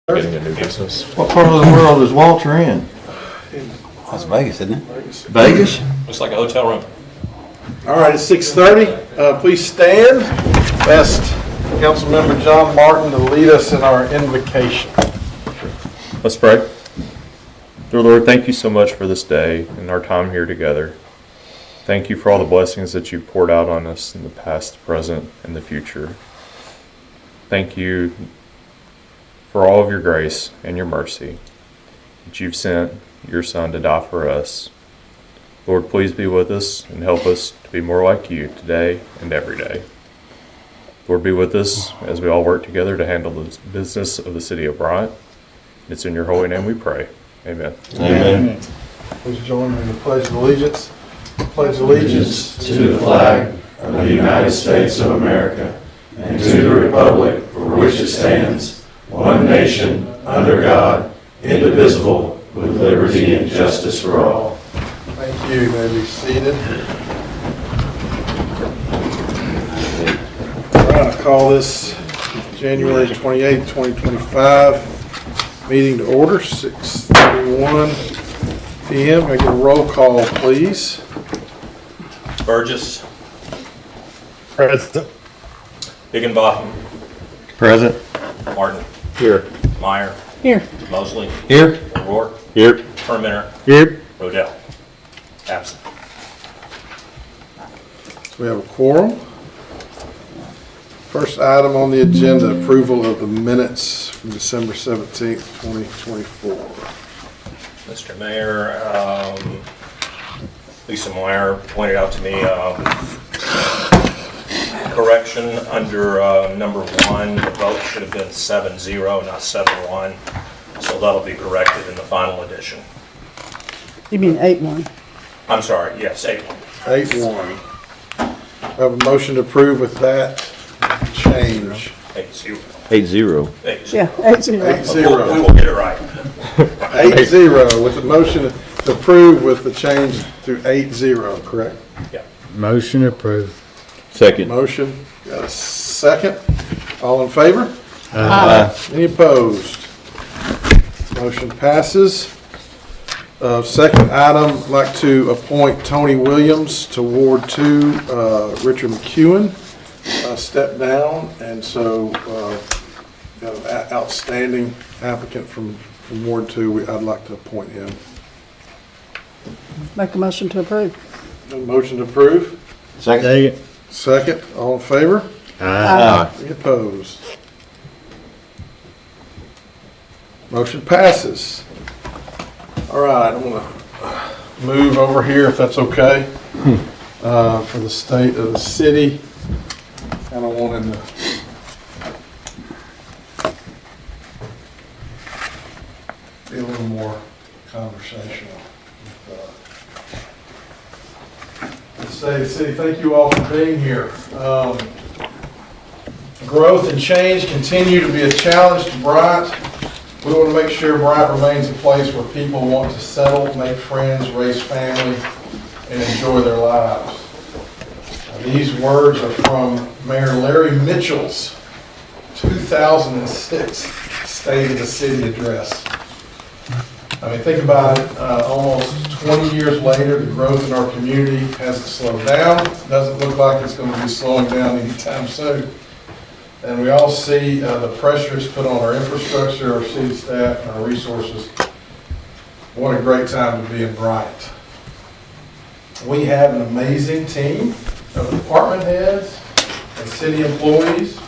Getting a new business. What part of the world is Walter in? That's Vegas, isn't it? Vegas? Looks like a hotel room. All right, it's 6:30. Please stand. Ask Councilmember John Martin to lead us in our invocation. Let's pray. Dear Lord, thank you so much for this day and our time here together. Thank you for all the blessings that you've poured out on us in the past, present, and the future. Thank you for all of your grace and your mercy that you've sent your Son to die for us. Lord, please be with us and help us to be more like you today and every day. Lord, be with us as we all work together to handle the business of the city of Bryant. It's in your holy name we pray. Amen. Amen. Please join me in the Pledge of Allegiance. Pledge allegiance to the flag of the United States of America and to the republic for which it stands, one nation, under God, indivisible, with liberty and justice for all. Thank you. You may be seated. All right, I call this January 28th, 2025 meeting to order, 6:31 p.m. Can I get a roll call, please? Burgess, Present. Higginbotham, Present. Martin, Here. Meyer, Here. Mosley, Here. O'Rourke, Here. Terminer, Here. Rodell. Absent. We have a quorum. First item on the agenda, approval of the minutes from December 17th, 2024. Mr. Mayor, Lisa Meyer pointed out to me correction under number 1. The vote should have been 7-0, not 7-1. So that'll be corrected in the final edition. You mean 8-1? I'm sorry, yes, 8-1. 8-1. We have a motion to approve with that change. 8-0. 8-0. 8-0. Yeah, 8-0. 8-0. We will get it right. 8-0 with the motion to approve with the change to 8-0, correct? Yeah. Motion approved. Second. Motion, got a second? All in favor? Aye. Any opposed? Motion passes. Second item, I'd like to appoint Tony Williams to Ward 2. Richard McEwen stepped down, and so got an outstanding applicant from Ward 2. I'd like to appoint him. Make a motion to approve. A motion to approve? Second. Second, all in favor? Aye. Any opposed? Motion passes. All right, I'm going to move over here if that's okay for the state of the city. Kind of wanting to be a little more conversational with the state of the city. Thank you all for being here. Growth and change continue to be a challenge to Bryant. We want to make sure Bryant remains a place where people want to settle, make friends, raise family, and enjoy their lives. These words are from Mayor Larry Mitchell's 2006 State of the City address. I mean, think about it, almost 20 years later, the growth in our community hasn't slowed down. It doesn't look like it's going to be slowing down anytime soon. And we all see the pressures put on our infrastructure, our city staff, and our resources. What a great time to be in Bryant. We have an amazing team of department heads and city employees.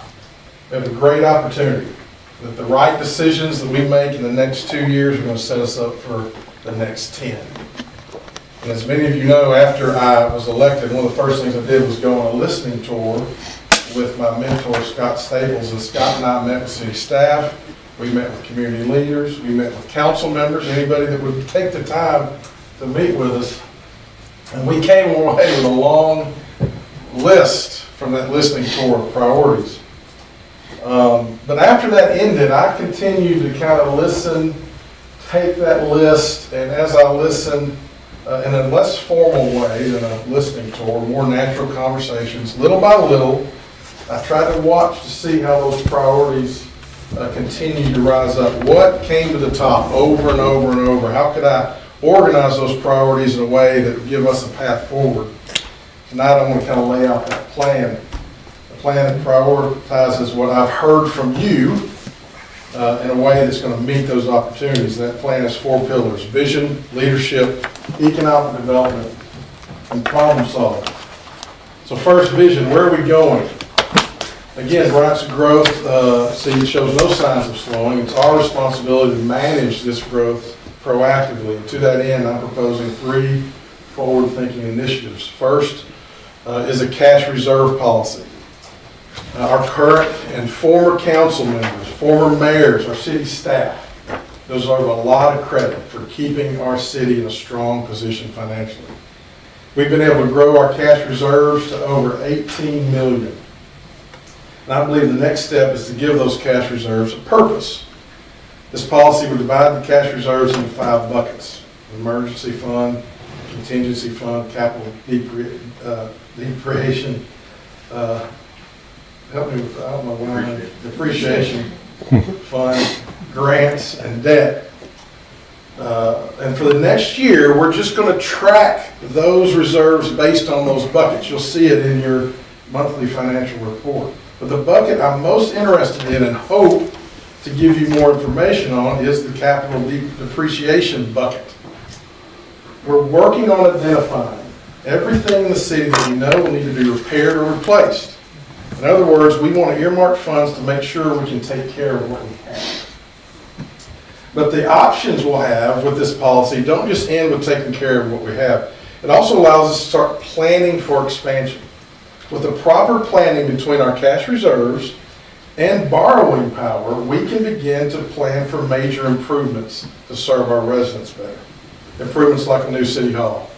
We have a great opportunity that the right decisions that we make in the next 2 years are going to set us up for the next 10. And as many of you know, after I was elected, one of the first things I did was go on a listening tour with my mentor, Scott Staples, and Scott and I met with city staff, we met with community leaders, we met with council members, anybody that would take the time to meet with us. And we came away with a long list from that listening tour of priorities. But after that ended, I continued to kind of listen, take that list, and as I listened, in a less formal way than a listening tour, more natural conversations, little by little, I tried to watch to see how those priorities continued to rise up? What came to the top over and over and over? How could I organize those priorities in a way that would give us a path forward? Tonight I want to kind of lay out that plan. A plan that prioritizes what I've heard from you in a way that's going to meet those opportunities. That plan has 4 pillars: vision, leadership, economic development, and problem solving. So first, vision. Where are we going? Again, Bryant's growth, it shows no signs of slowing. It's our responsibility to manage this growth proactively. And to that end, I'm proposing 3 forward-thinking initiatives. First is a cash reserve policy. Our current and former council members, former mayors, our city staff, deserve a lot of credit for keeping our city in a strong position financially. We've been able to grow our cash reserves to over 18 million. And I believe the next step is to give those cash reserves a purpose. This policy would divide the cash reserves into 5 buckets: emergency fund, contingency fund, capital depreciation, help me with, I don't know why, depreciation fund, grants, and debt. And for the next year, we're just going to track those reserves based on those buckets. You'll see it in your monthly financial report. But the bucket I'm most interested in and hope to give you more information on is the capital depreciation bucket. We're working on identifying everything in the city that we know will need to be repaired or replaced. In other words, we want to earmark funds to make sure we can take care of what we have. But the options we'll have with this policy don't just end with taking care of what we have. It also allows us to start planning for expansion. With the proper planning between our cash reserves and borrowing power, we can begin to plan for major improvements to serve our residents better. Improvements like a new city hall,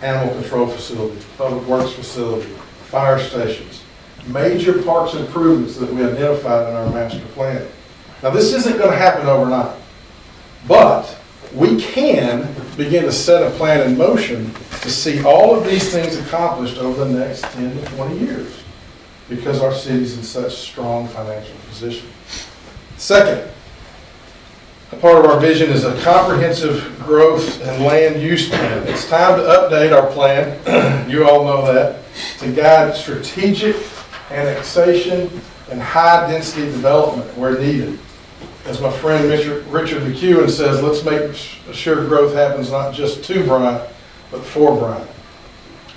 animal control facility, public works facility, fire stations, major parks improvements that we identified in our master plan. Now, this isn't going to happen overnight, but we can begin to set a plan in motion to see all of these things accomplished over the next 10 to 20 years because our city's in such strong financial position. Second, a part of our vision is a comprehensive growth and land use plan. It's time to update our plan, you all know that, to guide strategic annexation and high-density development where needed. As my friend Richard McEwen says, let's make sure growth happens not just to Bryant, but for Bryant.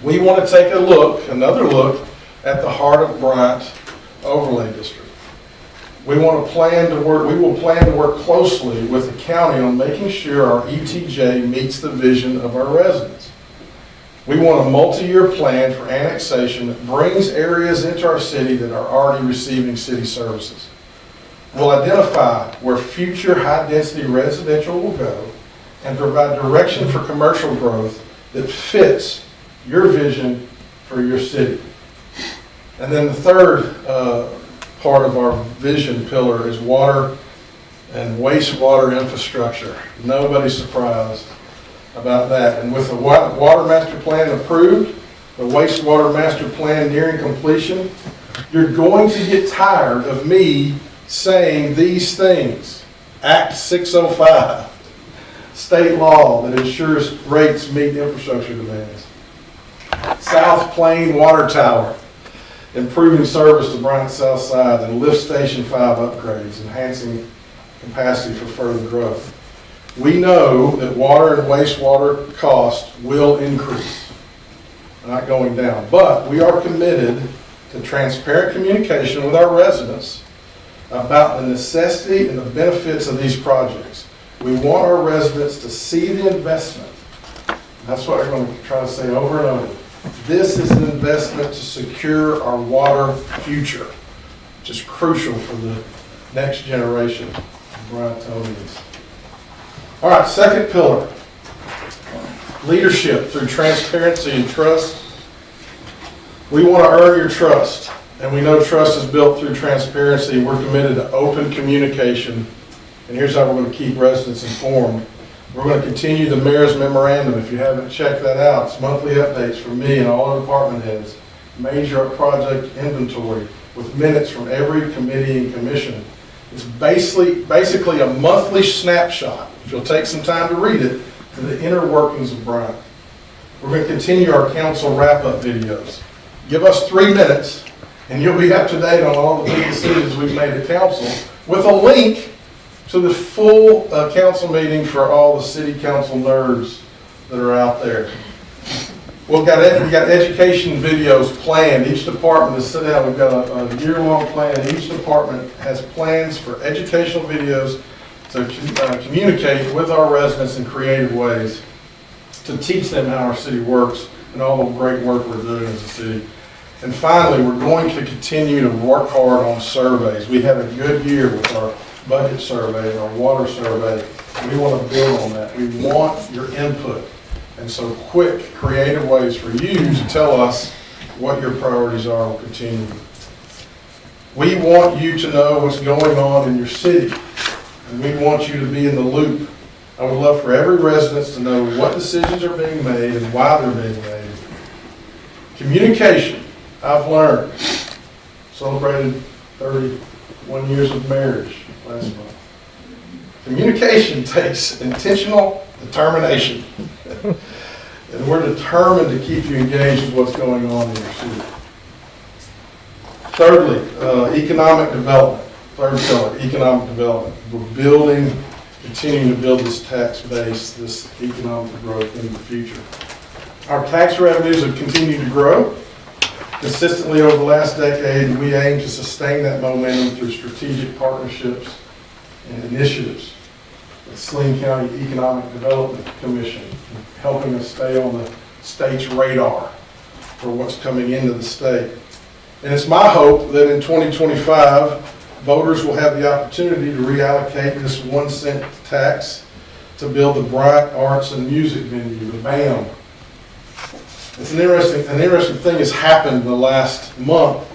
We want to take another look at the heart of Bryant Overlay District. We will plan to work closely with the county on making sure our ETJ meets the vision of our residents. We want a multi-year plan for annexation that brings areas into our city that are already receiving city services. We'll identify where future high-density residential will go and provide direction for commercial growth that fits your vision for your city. And then the third part of our vision pillar is water and wastewater infrastructure. Nobody's surprised about that. And with the water master plan approved, the wastewater master plan nearing completion, you're going to get tired of me saying these things. Act 605, state law that ensures rates meet infrastructure demands. South Plain Water Tower, improving service to Bryant South Side, and Lift Station 5 upgrades, enhancing capacity for further growth. We know that water and wastewater costs will increase, not going down, but we are committed to transparent communication with our residents about the necessity and the benefits of these projects. We want our residents to see the investment. That's what we're going to try to say over and over. This is an investment to secure our water future, which is crucial for the next generation of Bryantonians. All right, second pillar, leadership through transparency and trust. We want to earn your trust, and we know trust is built through transparency. We're committed to open communication, and here's how we're going to keep residents informed. We're going to continue the mayor's memorandum. If you haven't checked that out, it's monthly updates from me and all our department heads, major project inventory with minutes from every committee and commission. It's basically a monthly snapshot, if you'll take some time to read it, to the inner workings of Bryant. We're going to continue our council wrap-up videos. Give us 3 minutes, and you'll be up to date on all the big decisions we've made at council, with a link to the full council meeting for all the city council nerds that are out there. We got education videos planned. Each department is set out. We've got a year-long plan. Each department has plans for educational videos to communicate with our residents in creative ways, to teach them how our city works and all the great work we're doing as a city. And finally, we're going to continue to work hard on surveys. We had a good year with our budget survey and our water survey. We want to build on that. We want your input. And so quick, creative ways for you to tell us what your priorities are will continue. We want you to know what's going on in your city, and we want you to be in the loop. I would love for every resident to know what decisions are being made and why they're being made. Communication, I've learned. Celebrated 31 years of marriage last month. Communication takes intentional determination. And we're determined to keep you engaged with what's going on in your city. Thirdly, economic development. Third pillar, economic development. We're continuing to build this tax base, this economic growth in the future. Our tax revenues have continued to grow consistently over the last decade, and we aim to sustain that momentum through strategic partnerships and initiatives. The Saline County Economic Development Commission, helping us stay on the state's radar for what's coming into the state. And it's my hope that in 2025, voters will have the opportunity to reallocate this 1 cent tax to build the Bryant Arts and Music venue, the BAM. It's an interesting thing has happened the last month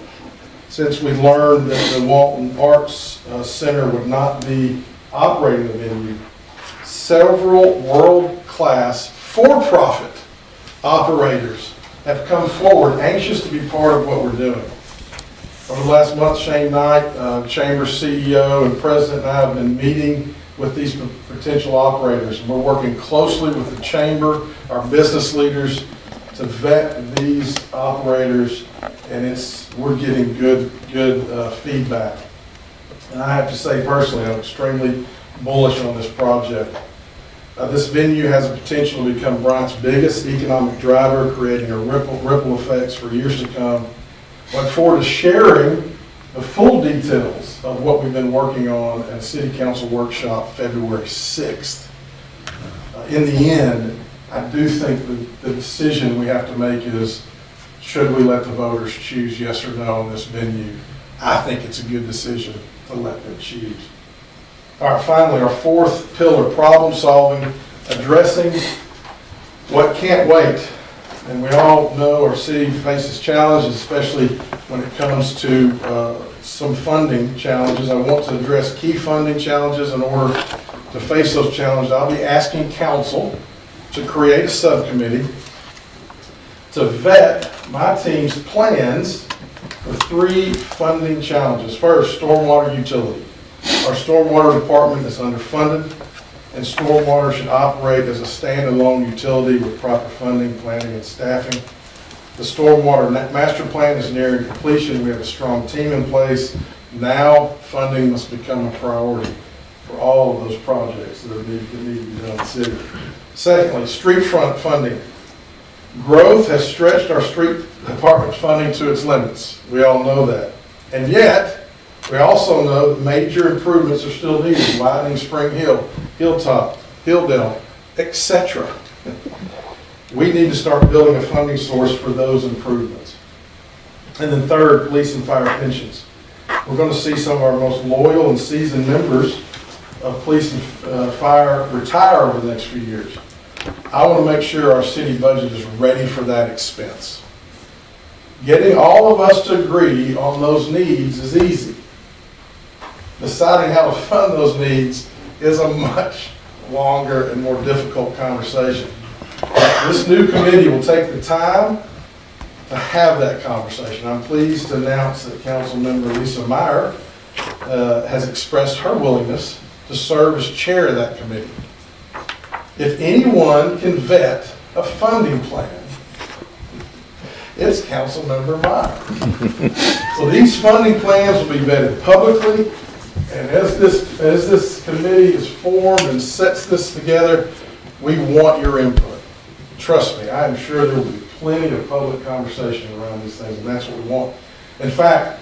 since we learned that the Walton Arts Center would not be operating the venue. Several world-class, for-profit operators have come forward anxious to be part of what we're doing. Over the last month, Shane Knight, Chamber CEO and President, and I have been meeting with these potential operators. And we're working closely with the Chamber, our business leaders, to vet these operators, and we're getting good feedback. And I have to say personally, I'm extremely bullish on this project. This venue has the potential to become Bryant's biggest economic driver, creating a ripple effects for years to come. I look forward to sharing the full details of what we've been working on at City Council Workshop February 6th. In the end, I do think the decision we have to make is, should we let the voters choose yes or no on this venue? I think it's a good decision to let them choose. All right, finally, our fourth pillar, problem solving, addressing what can't wait. And we all know our city faces challenges, especially when it comes to some funding challenges. I want to address key funding challenges. In order to face those challenges, I'll be asking council to create a subcommittee to vet my team's plans for 3 funding challenges. First, stormwater utility. Our stormwater department is underfunded, and stormwater should operate as a standalone utility with proper funding, planning, and staffing. The stormwater master plan is nearing completion. We have a strong team in place. Now, funding must become a priority for all of those projects that need to be done in the city. Secondly, street front funding. Growth has stretched our street department funding to its limits. We all know that. And yet, we also know that major improvements are still needed. Widening Spring Hill, Hilltop, Hilldale, etc. We need to start building a funding source for those improvements. And then third, police and fire pensions. We're going to see some of our most loyal and seasoned members of police and fire retire over the next few years. I want to make sure our city budget is ready for that expense. Getting all of us to agree on those needs is easy. Deciding how to fund those needs is a much longer and more difficult conversation. This new committee will take the time to have that conversation. I'm pleased to announce that Council Member Lisa Meyer has expressed her willingness to serve as chair of that committee. If anyone can vet a funding plan, it's Councilmember Meyer. So these funding plans will be vetted publicly, and as this committee is formed and sets this together, we want your input. Trust me, I am sure there will be plenty of public conversation around these things, and that's what we want. In fact,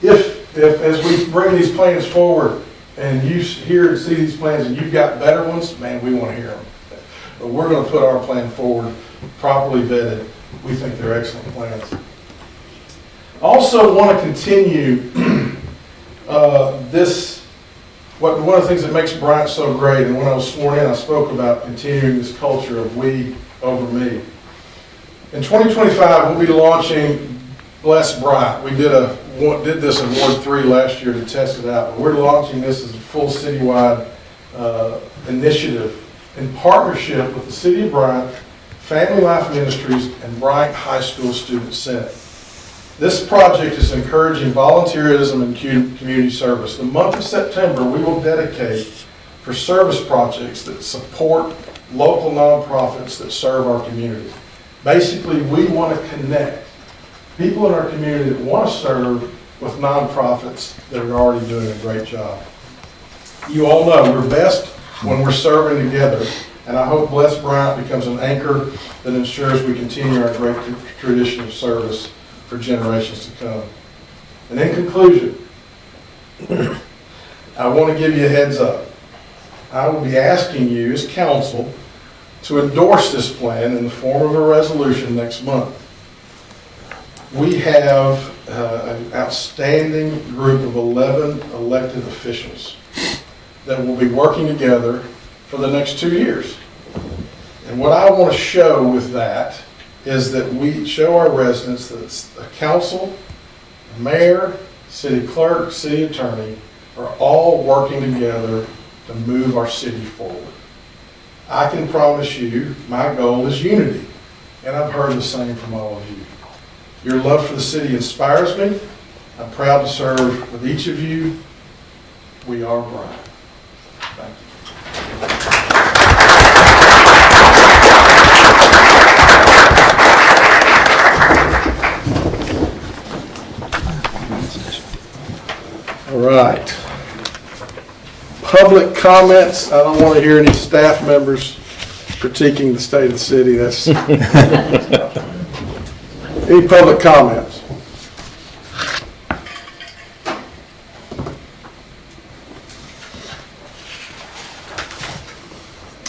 if as we bring these plans forward, and you hear and see these plans, and you've got better ones, man, we want to hear them. But we're going to put our plan forward, properly vetted. We think they're excellent plans. Also want to continue one of the things that makes Bryant so great, and when I was sworn in, I spoke about continuing this culture of we over me. In 2025, we'll be launching Bless Bryant. We did this in Ward 3 last year to test it out, but we're launching this as a full citywide initiative in partnership with the City of Bryant, Family Life Ministries, and Bryant High School Student Senate. This project is encouraging volunteerism and community service. The month of September, we will dedicate for service projects that support local nonprofits that serve our community. Basically, we want to connect people in our community that want to serve with nonprofits that are already doing a great job. You all know we're best when we're serving together, and I hope Bless Bryant becomes an anchor that ensures we continue our great tradition of service for generations to come. And in conclusion, I want to give you a heads up. I will be asking you as council to endorse this plan in the form of a resolution next month. We have an outstanding group of 11 elected officials that will be working together for the next 2 years. And what I want to show with that is that we show our residents that a council, a mayor, city clerk, city attorney are all working together to move our city forward. I can promise you my goal is unity, and I've heard the same from all of you. Your love for the city inspires me. I'm proud to serve with each of you. We are Bryant. Thank you. All right. Public comments. I don't want to hear any staff members critiquing the state of the city. That's any public comments?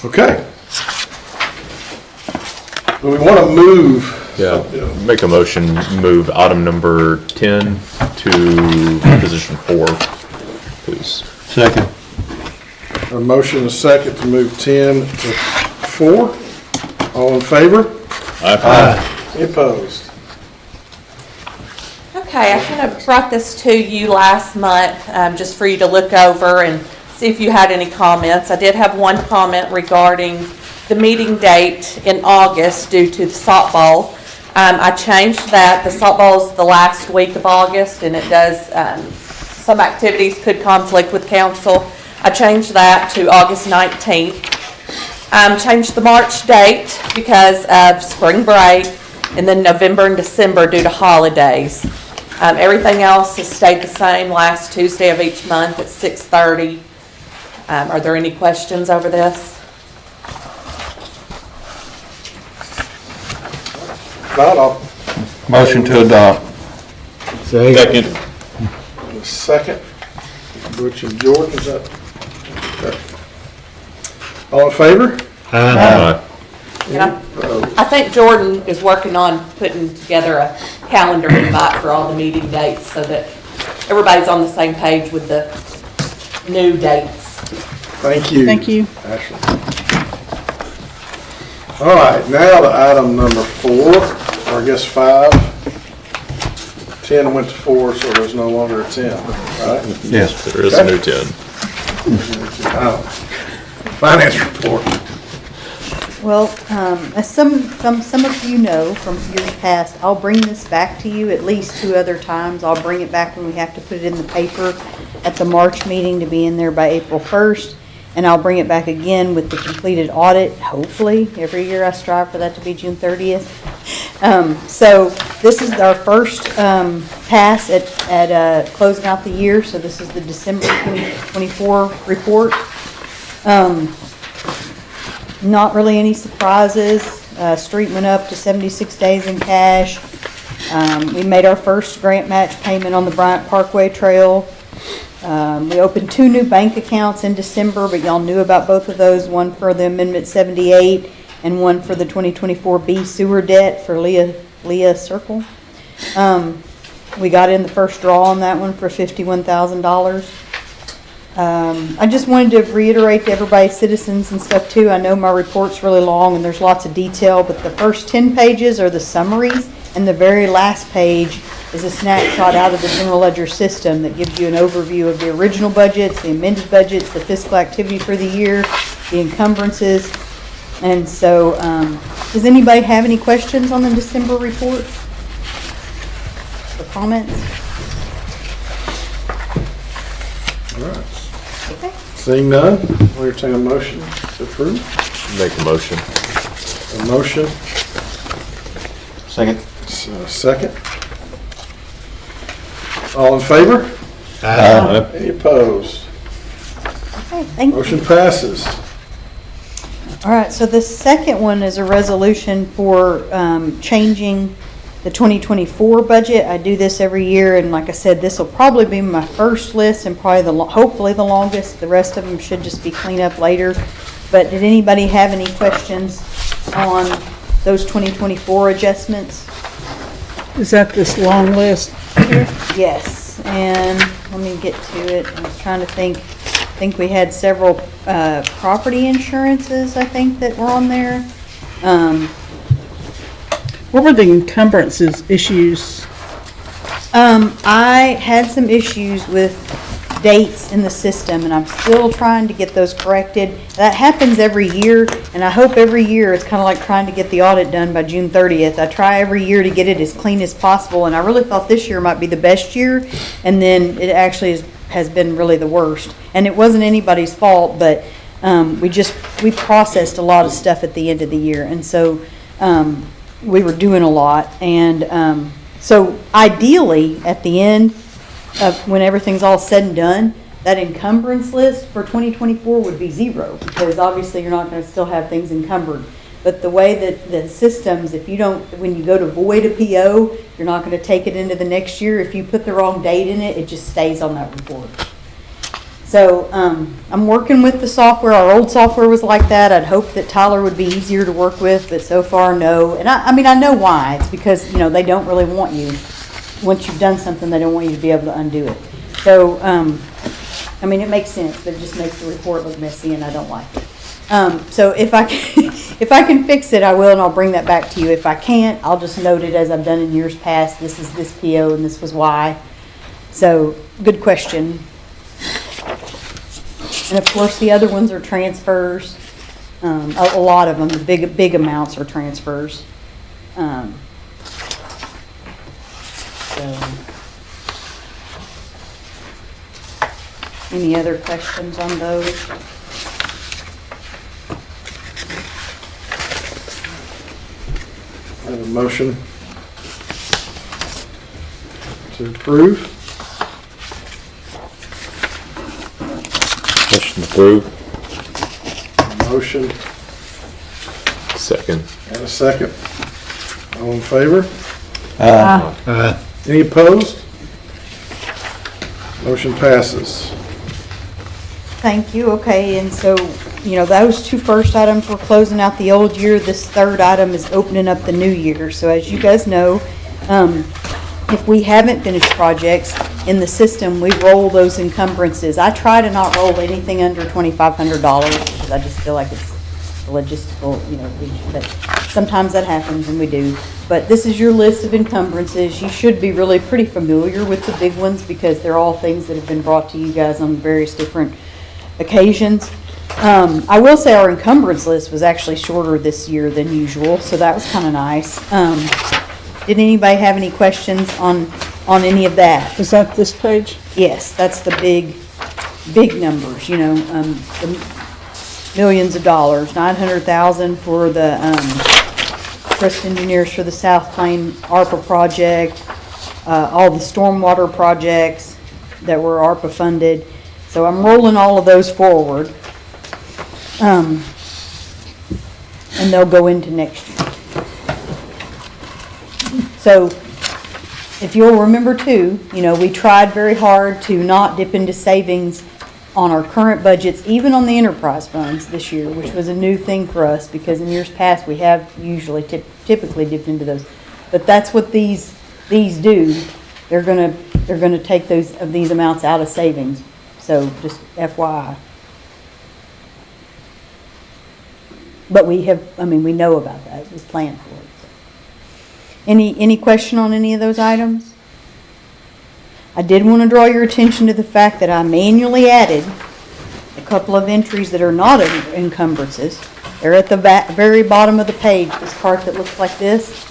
Okay. Do we want to move? Yeah, make a motion, move item number 10 to position 4, please. Second. A motion and a second to move 10 to 4. All in favor? Aye. Any opposed? Okay, I kind of brought this to you last month, just for you to look over and see if you had any comments. I did have one comment regarding the meeting date in August due to the softball. I changed that. The softball is the last week of August, and it does, some activities could conflict with council. I changed that to August 19th. Changed the March date because of spring break, and then November and December due to holidays. Everything else has stayed the same, last Tuesday of each month at 6:30. Are there any questions over this? Not all. Motion to adopt. Second. Second. Butch and Jordan, is that? Okay. All in favor? Aye. Yeah. I think Jordan is working on putting together a calendar invite for all the meeting dates so that everybody's on the same page with the new dates. Thank you. Thank you. Ashley. All right, now to item number 4, or I guess 5. 10 went to 4, so there's no longer a 10, right? Yes. There is a new 10. Finance report. Well, as some of you know from years past, I'll bring this back to you at least 2 other times. I'll bring it back when we have to put it in the paper at the March meeting to be in there by April 1st. And I'll bring it back again with the completed audit, hopefully. Every year I strive for that to be June 30th. So this is our first pass at closing out the year. So this is the December 2024 report. Not really any surprises. Street went up to 76 days in cash. We made our first grant match payment on the Bryant Parkway Trail. We opened 2 new bank accounts in December, but y'all knew about both of those, one for the Amendment 78 and one for the 2024 B sewer debt for Leah Circle. We got in the first draw on that one for $51,000. I just wanted to reiterate to everybody, citizens and stuff too, I know my report's really long and there's lots of detail, but the first 10 pages are the summaries, and the very last page is a snapshot out of the general ledger system that gives you an overview of the original budgets, the amended budgets, the fiscal activity for the year, the encumbrances. And so, does anybody have any questions on the December report or comments? All right. Okay. Seeing none, we'll entertain a motion to approve. Make a motion. A motion, Second. second. All in favor? Any opposed? Okay, thank you. Motion passes. All right, so the second one is a resolution for changing the 2024 budget. I do this every year, and like I said, this will probably be my first list and probably hopefully the longest. The rest of them should just be cleaned up later. But did anybody have any questions on those 2024 adjustments? Is that this long list? Yes, and let me get to it. I was trying to think. I think we had several property insurances, I think, that were on there. What were the encumbrances issues? I had some issues with dates in the system, and I'm still trying to get those corrected. That happens every year, and I hope every year it's kind of like trying to get the audit done by June 30th. I try every year to get it as clean as possible, and I really thought this year might be the best year, and then it actually has been really the worst. And it wasn't anybody's fault, but we processed a lot of stuff at the end of the year, and so we were doing a lot. And so ideally, at the end of when everything's all said and done, that encumbrance list for 2024 would be 0, because obviously you're not going to still have things encumbered. But the way that the systems, when you go to void a PO, you're not going to take it into the next year. If you put the wrong date in it, it just stays on that report. So I'm working with the software. Our old software was like that. I'd hope that Tyler would be easier to work with, but so far, no. And I mean, I know why. It's because, they don't really want you. Once you've done something, they don't want you to be able to undo it. So, I mean, it makes sense, but it just makes the report look messy, and I don't like it. So if I can fix it, I will, and I'll bring that back to you. If I can't, I'll just note it as I've done in years past. This is this PO, and this was why. So, good question. And of course, the other ones are transfers. A lot of them, the big amounts are transfers. Any other questions on those? I have a motion to approve. Motion approved. Motion Second. and a second. All in favor? Aye. Any opposed? Motion passes. Thank you. Okay, and so, those 2 first items were closing out the old year. This third item is opening up the new year. So as you guys know, if we haven't finished projects in the system, we roll those encumbrances. I try to not roll anything under $2,500 because I just feel like it's logistical, but sometimes that happens and we do. But this is your list of encumbrances. You should be really pretty familiar with the big ones because they're all things that have been brought to you guys on various different occasions. I will say our encumbrance list was actually shorter this year than usual, so that was kind of nice. Did anybody have any questions on any of that? Is that this page? Yes, that's the big numbers, the millions of dollars, 900,000 for the, Crest Engineers for the South Plain ARPA project, all the stormwater projects that were ARPA funded. So I'm rolling all of those forward. And they'll go into next year. So if you'll remember too, we tried very hard to not dip into savings on our current budgets, even on the enterprise funds this year, which was a new thing for us because in years past we have usually typically dipped into those. But that's what these do. They're gonna take these amounts out of savings. So just FYI. But we know about that. It was planned for it. Any question on any of those items? I did want to draw your attention to the fact that I manually added a couple of entries that are not encumbrances. They're at the very bottom of the page, this part that looks like this.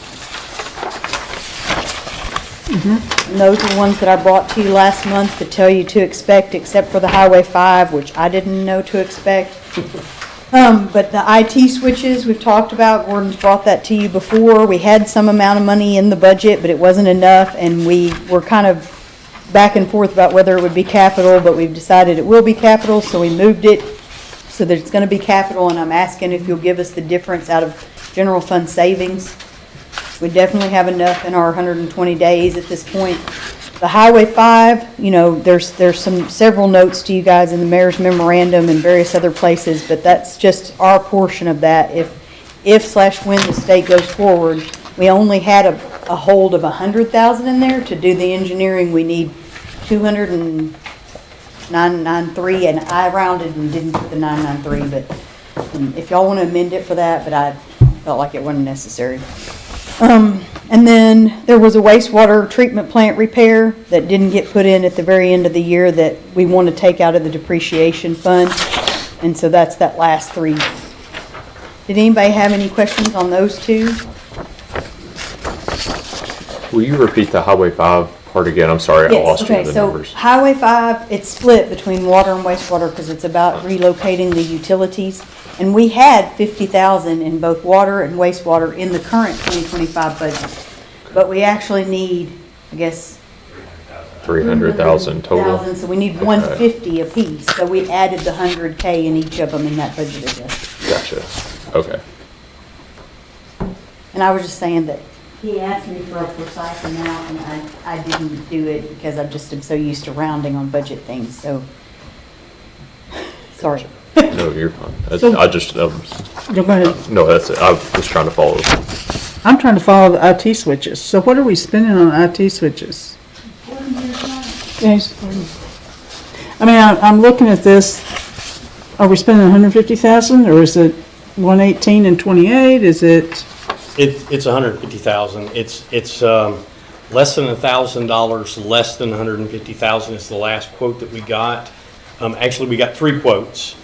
And those are ones that I brought to you last month to tell you to expect, except for the Highway 5, which I didn't know to expect. But the IT switches we've talked about, Gordon's brought that to you before. We had some amount of money in the budget, but it wasn't enough, and we were kind of back and forth about whether it would be capital, but we've decided it will be capital, so we moved it so that it's going to be capital, and I'm asking if you'll give us the difference out of general fund savings. We definitely have enough in our 120 days at this point. The Highway 5, there's several notes to you guys in the mayor's memorandum and various other places, but that's just our portion of that. If/when the state goes forward, we only had a hold of 100,000 in there to do the engineering. We need 209.93, and I rounded and didn't put the 993, but if y'all want to amend it for that, but I felt like it wasn't necessary. And then there was a wastewater treatment plant repair that didn't get put in at the very end of the year that we want to take out of the depreciation fund. And so that's that last three. Did anybody have any questions on those two? Will you repeat the Highway 5 part again? I'm sorry, I lost you in the numbers. Highway 5, it's split between water and wastewater because it's about relocating the utilities. And we had 50,000 in both water and wastewater in the current 2025 budget. But we actually need, I guess, 300,000 total. So we need 150 apiece. So we added the 100K in each of them in that budget adjustment. Gotcha. Okay. And I was just saying that he asked me for a precise amount, and I didn't do it because I just am so used to rounding on budget things. So, sorry. No, you're fine. So- I just, Go ahead. no, that's it. I was trying to follow. I'm trying to follow the IT switches. So what are we spending on IT switches? Yes. I mean, I'm looking at this. Are we spending 150,000 or is it 118 and 28? Is it? It's 150,000. It's less than $1,000, less than 150,000 is the last quote that we got. Actually, we got 3 quotes.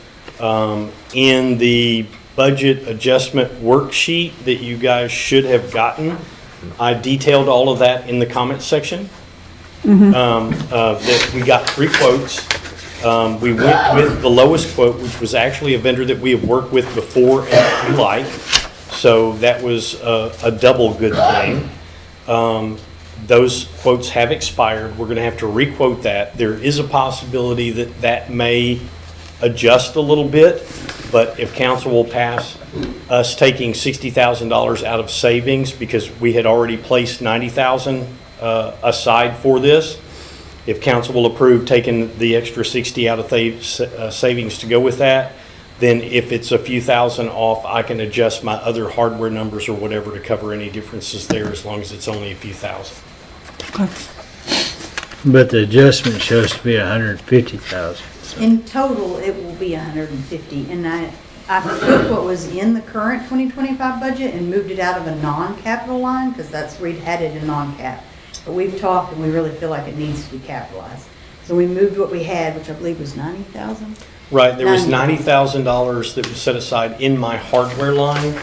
In the budget adjustment worksheet that you guys should have gotten, I detailed all of that in the comments section. That we got 3 quotes. We went with the lowest quote, which was actually a vendor that we have worked with before and that we like. So that was a double good thing. Those quotes have expired. We're going to have to re-quote that. There is a possibility that that may adjust a little bit, but if council will pass us taking $60,000 out of savings, because we had already placed $90,000 aside for this, if council will approve taking the extra 60 out of savings to go with that, then if it's a few thousand off, I can adjust my other hardware numbers or whatever to cover any differences there, as long as it's only a few thousand. But the adjustment shows to be 150,000. In total, it will be 150, and I took what was in the current 2025 budget and moved it out of a non-capital line, because that's where we added a non-cap. But we've talked, and we really feel like it needs to be capitalized. So we moved what we had, which I believe was 90,000. Right, there was $90,000. $90,000 that was set aside in my hardware line,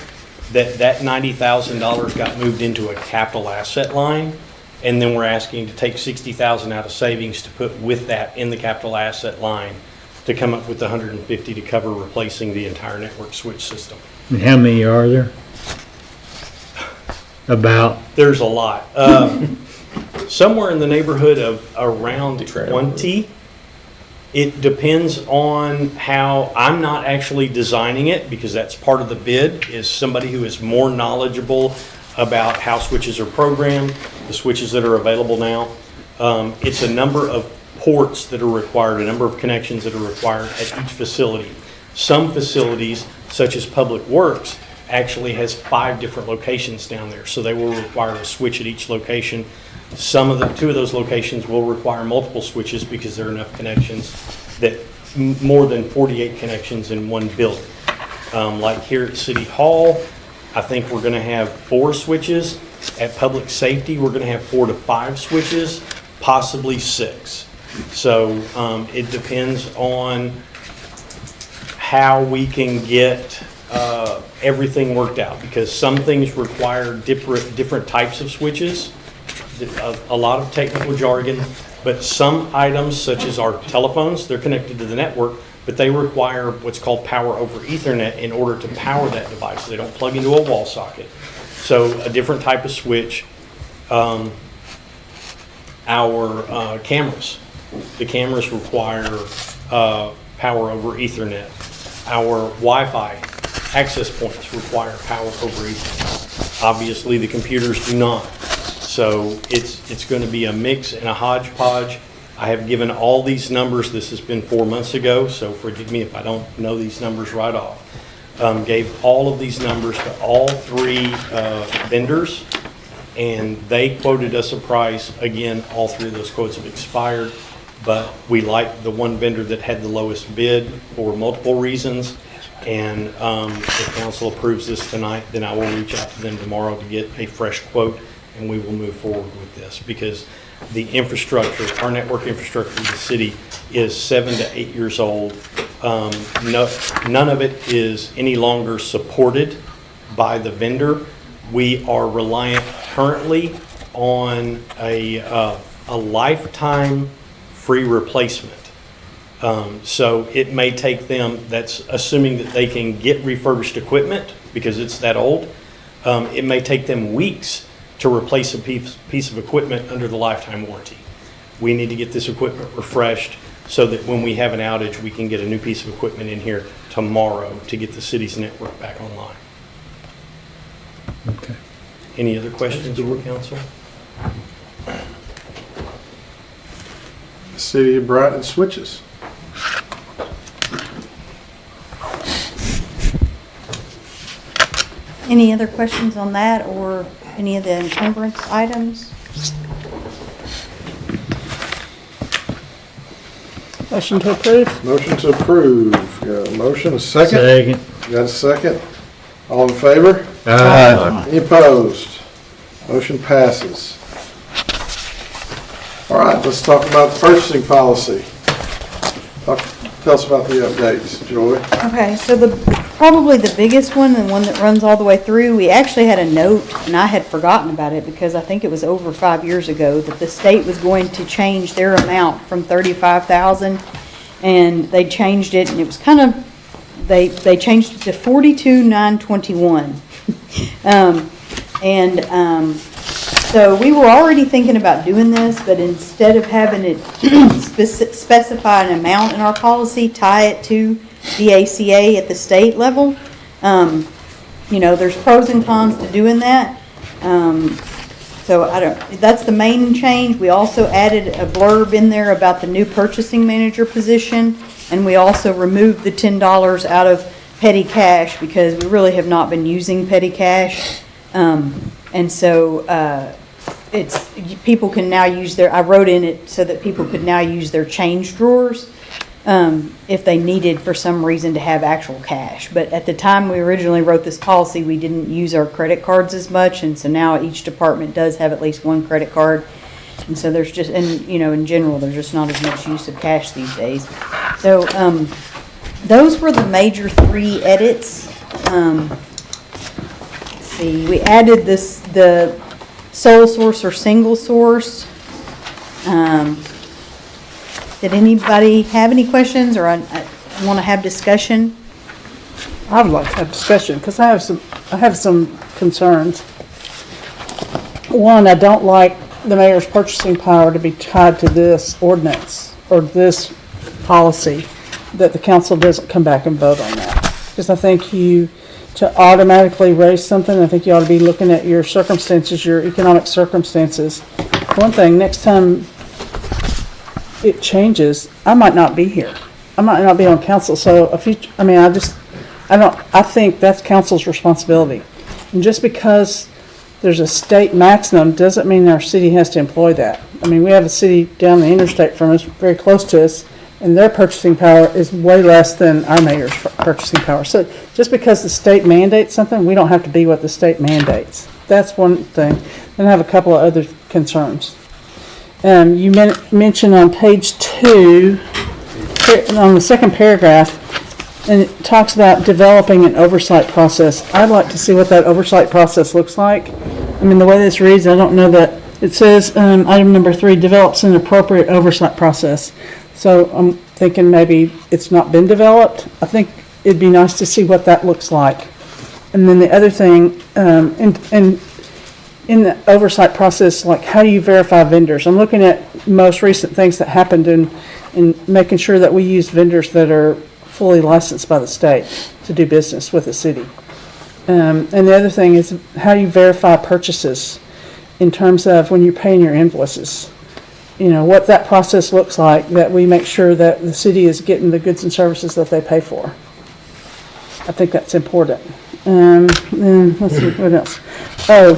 that $90,000 got moved into a capital asset line, and then we're asking to take $60,000 out of savings to put with that in the capital asset line to come up with the $150 to cover replacing the entire network switch system. And how many are there? About, There's a lot. Somewhere in the neighborhood of around 20. It depends on how, I'm not actually designing it because that's part of the bid, is somebody who is more knowledgeable about how switches are programmed, the switches that are available now. It's a number of ports that are required, a number of connections that are required at each facility. Some facilities, such as Public Works, actually has 5 different locations down there, so they will require a switch at each location. Two of those locations will require multiple switches because there are enough connections that more than 48 connections in one building. Like here at City Hall, I think we're going to have 4 switches. At Public Safety, we're going to have 4 to 5 switches, possibly 6. So it depends on how we can get everything worked out, because some things require different types of switches. A lot of technical jargon, but some items such as our telephones, they're connected to the network, but they require what's called power over Ethernet in order to power that device. They don't plug into a wall socket. So a different type of switch. Our cameras, the cameras require power over Ethernet. Our Wi-Fi access points require power over Ethernet. Obviously, the computers do not. So it's going to be a mix and a hodgepodge. I have given all these numbers. This has been 4 months ago, so forgive me if I don't know these numbers right off. Gave all of these numbers to all 3 vendors, and they quoted us a price. Again, all 3 of those quotes have expired, but we liked the one vendor that had the lowest bid for multiple reasons. And if council approves this tonight, then I will reach out to them tomorrow to get a fresh quote, and we will move forward with this, because the infrastructure, our network infrastructure in the city is 7 to 8 years old. None of it is any longer supported by the vendor. We are reliant currently on a lifetime free replacement. So it may take them, that's assuming that they can get refurbished equipment because it's that old. It may take them weeks to replace a piece of equipment under the lifetime warranty. We need to get this equipment refreshed so that when we have an outage, we can get a new piece of equipment in here tomorrow to get the city's network back online. okay. Any other questions for council? The City of Brighton switches. Any other questions on that or any of the encumbrance items? Motion to approve? Motion to approve. Got a motion, a second? Second. Got a second? All in favor? Any opposed? Motion passes. All right, let's talk about the purchasing policy. Tell us about the updates, Joy. Okay, so probably the biggest one, and one that runs all the way through, we actually had a note, and I had forgotten about it because I think it was over 5 years ago, that the state was going to change their amount from 35,000, and they changed it, and it was kind of, they changed it to 42,921. So we were already thinking about doing this, but instead of having it specify an amount in our policy, tie it to the ACA at the state level, there's pros and cons to doing that. So that's the main change. We also added a blurb in there about the new purchasing manager position, and we also removed the $10 out of petty cash because we really have not been using petty cash. People can now use I wrote in it so that people could now use their change drawers if they needed for some reason to have actual cash. But at the time we originally wrote this policy, we didn't use our credit cards as much, and so now each department does have at least one credit card. And so there's just, and, in general, there's just not as much use of cash these days. So, those were the major 3 edits. Let's see, we added the sole source or single source. Did anybody have any questions, or I want to have discussion? I would like to have discussion, because I have some concerns. One, I don't like the mayor's purchasing power to be tied to this ordinance or this policy, that the council doesn't come back and vote on that. Because I think to automatically raise something, I think you ought to be looking at your circumstances, your economic circumstances. One thing, next time it changes, I might not be here. I might not be on council, so I think that's council's responsibility. And just because there's a state maximum doesn't mean our city has to employ that. I mean, we have a city down the interstate from us, very close to us, and their purchasing power is way less than our mayor's purchasing power. So just because the state mandates something, we don't have to be what the state mandates. That's one thing. Then I have a couple of other concerns. You mentioned on page 2, on the second paragraph, and it talks about developing an oversight process. I'd like to see what that oversight process looks like. I mean, the way this reads, I don't know that, it says, item number 3, develops an appropriate oversight process. So I'm thinking maybe it's not been developed. I think it'd be nice to see what that looks like. And then the other thing, in the oversight process, like how do you verify vendors? I'm looking at most recent things that happened and making sure that we use vendors that are fully licensed by the state to do business with the city. And the other thing is how you verify purchases in terms of when you're paying your invoices. What that process looks like, that we make sure that the city is getting the goods and services that they pay for. I think that's important. And let's see, what else? Oh,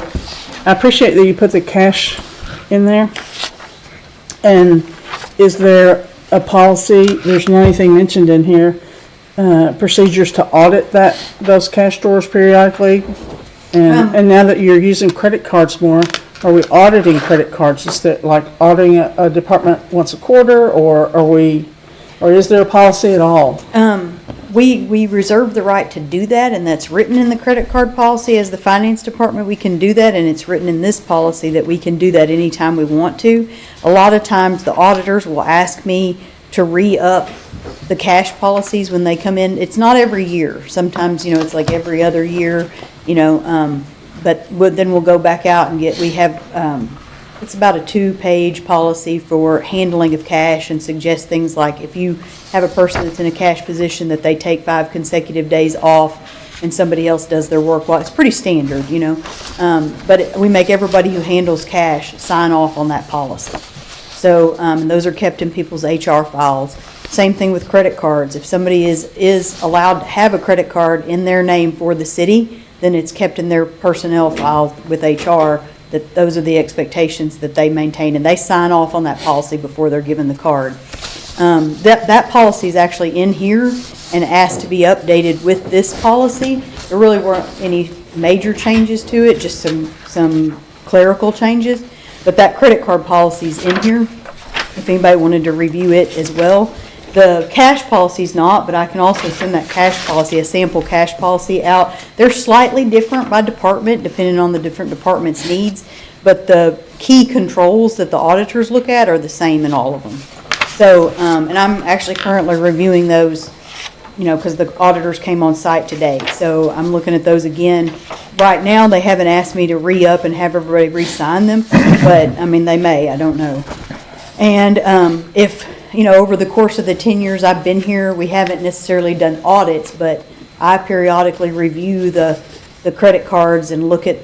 I appreciate that you put the cash in there. And is there a policy, there's not anything mentioned in here, procedures to audit those cash drawers periodically? And now that you're using credit cards more, are we auditing credit cards? Is that like auditing a department once a quarter, or is there a policy at all? We reserve the right to do that, and that's written in the credit card policy. As the finance department, we can do that, and it's written in this policy that we can do that anytime we want to. A lot of times the auditors will ask me to re-up the cash policies when they come in. It's not every year. Sometimes, it's like every other year, but then we'll go back out and we have, it's about a 2-page policy for handling of cash, and suggest things like if you have a person that's in a cash position that they take 5 consecutive days off and somebody else does their work. Well, it's pretty standard, but we make everybody who handles cash sign off on that policy. So those are kept in people's HR files. Same thing with credit cards. If somebody is allowed to have a credit card in their name for the city, then it's kept in their personnel file with HR, that those are the expectations that they maintain, and they sign off on that policy before they're given the card. That policy is actually in here and asked to be updated with this policy. There really weren't any major changes to it, just some clerical changes, but that credit card policy is in here if anybody wanted to review it as well. The cash policy's not, but I can also send that cash policy, a sample cash policy out. They're slightly different by department, depending on the different department's needs, but the key controls that the auditors look at are the same in all of them. So, and I'm actually currently reviewing those, because the auditors came on site today. So I'm looking at those again. Right now, they haven't asked me to re-up and have everybody re-sign them, but, they may, I don't know. And if over the course of the 10 years I've been here, we haven't necessarily done audits, but I periodically review the credit cards and look at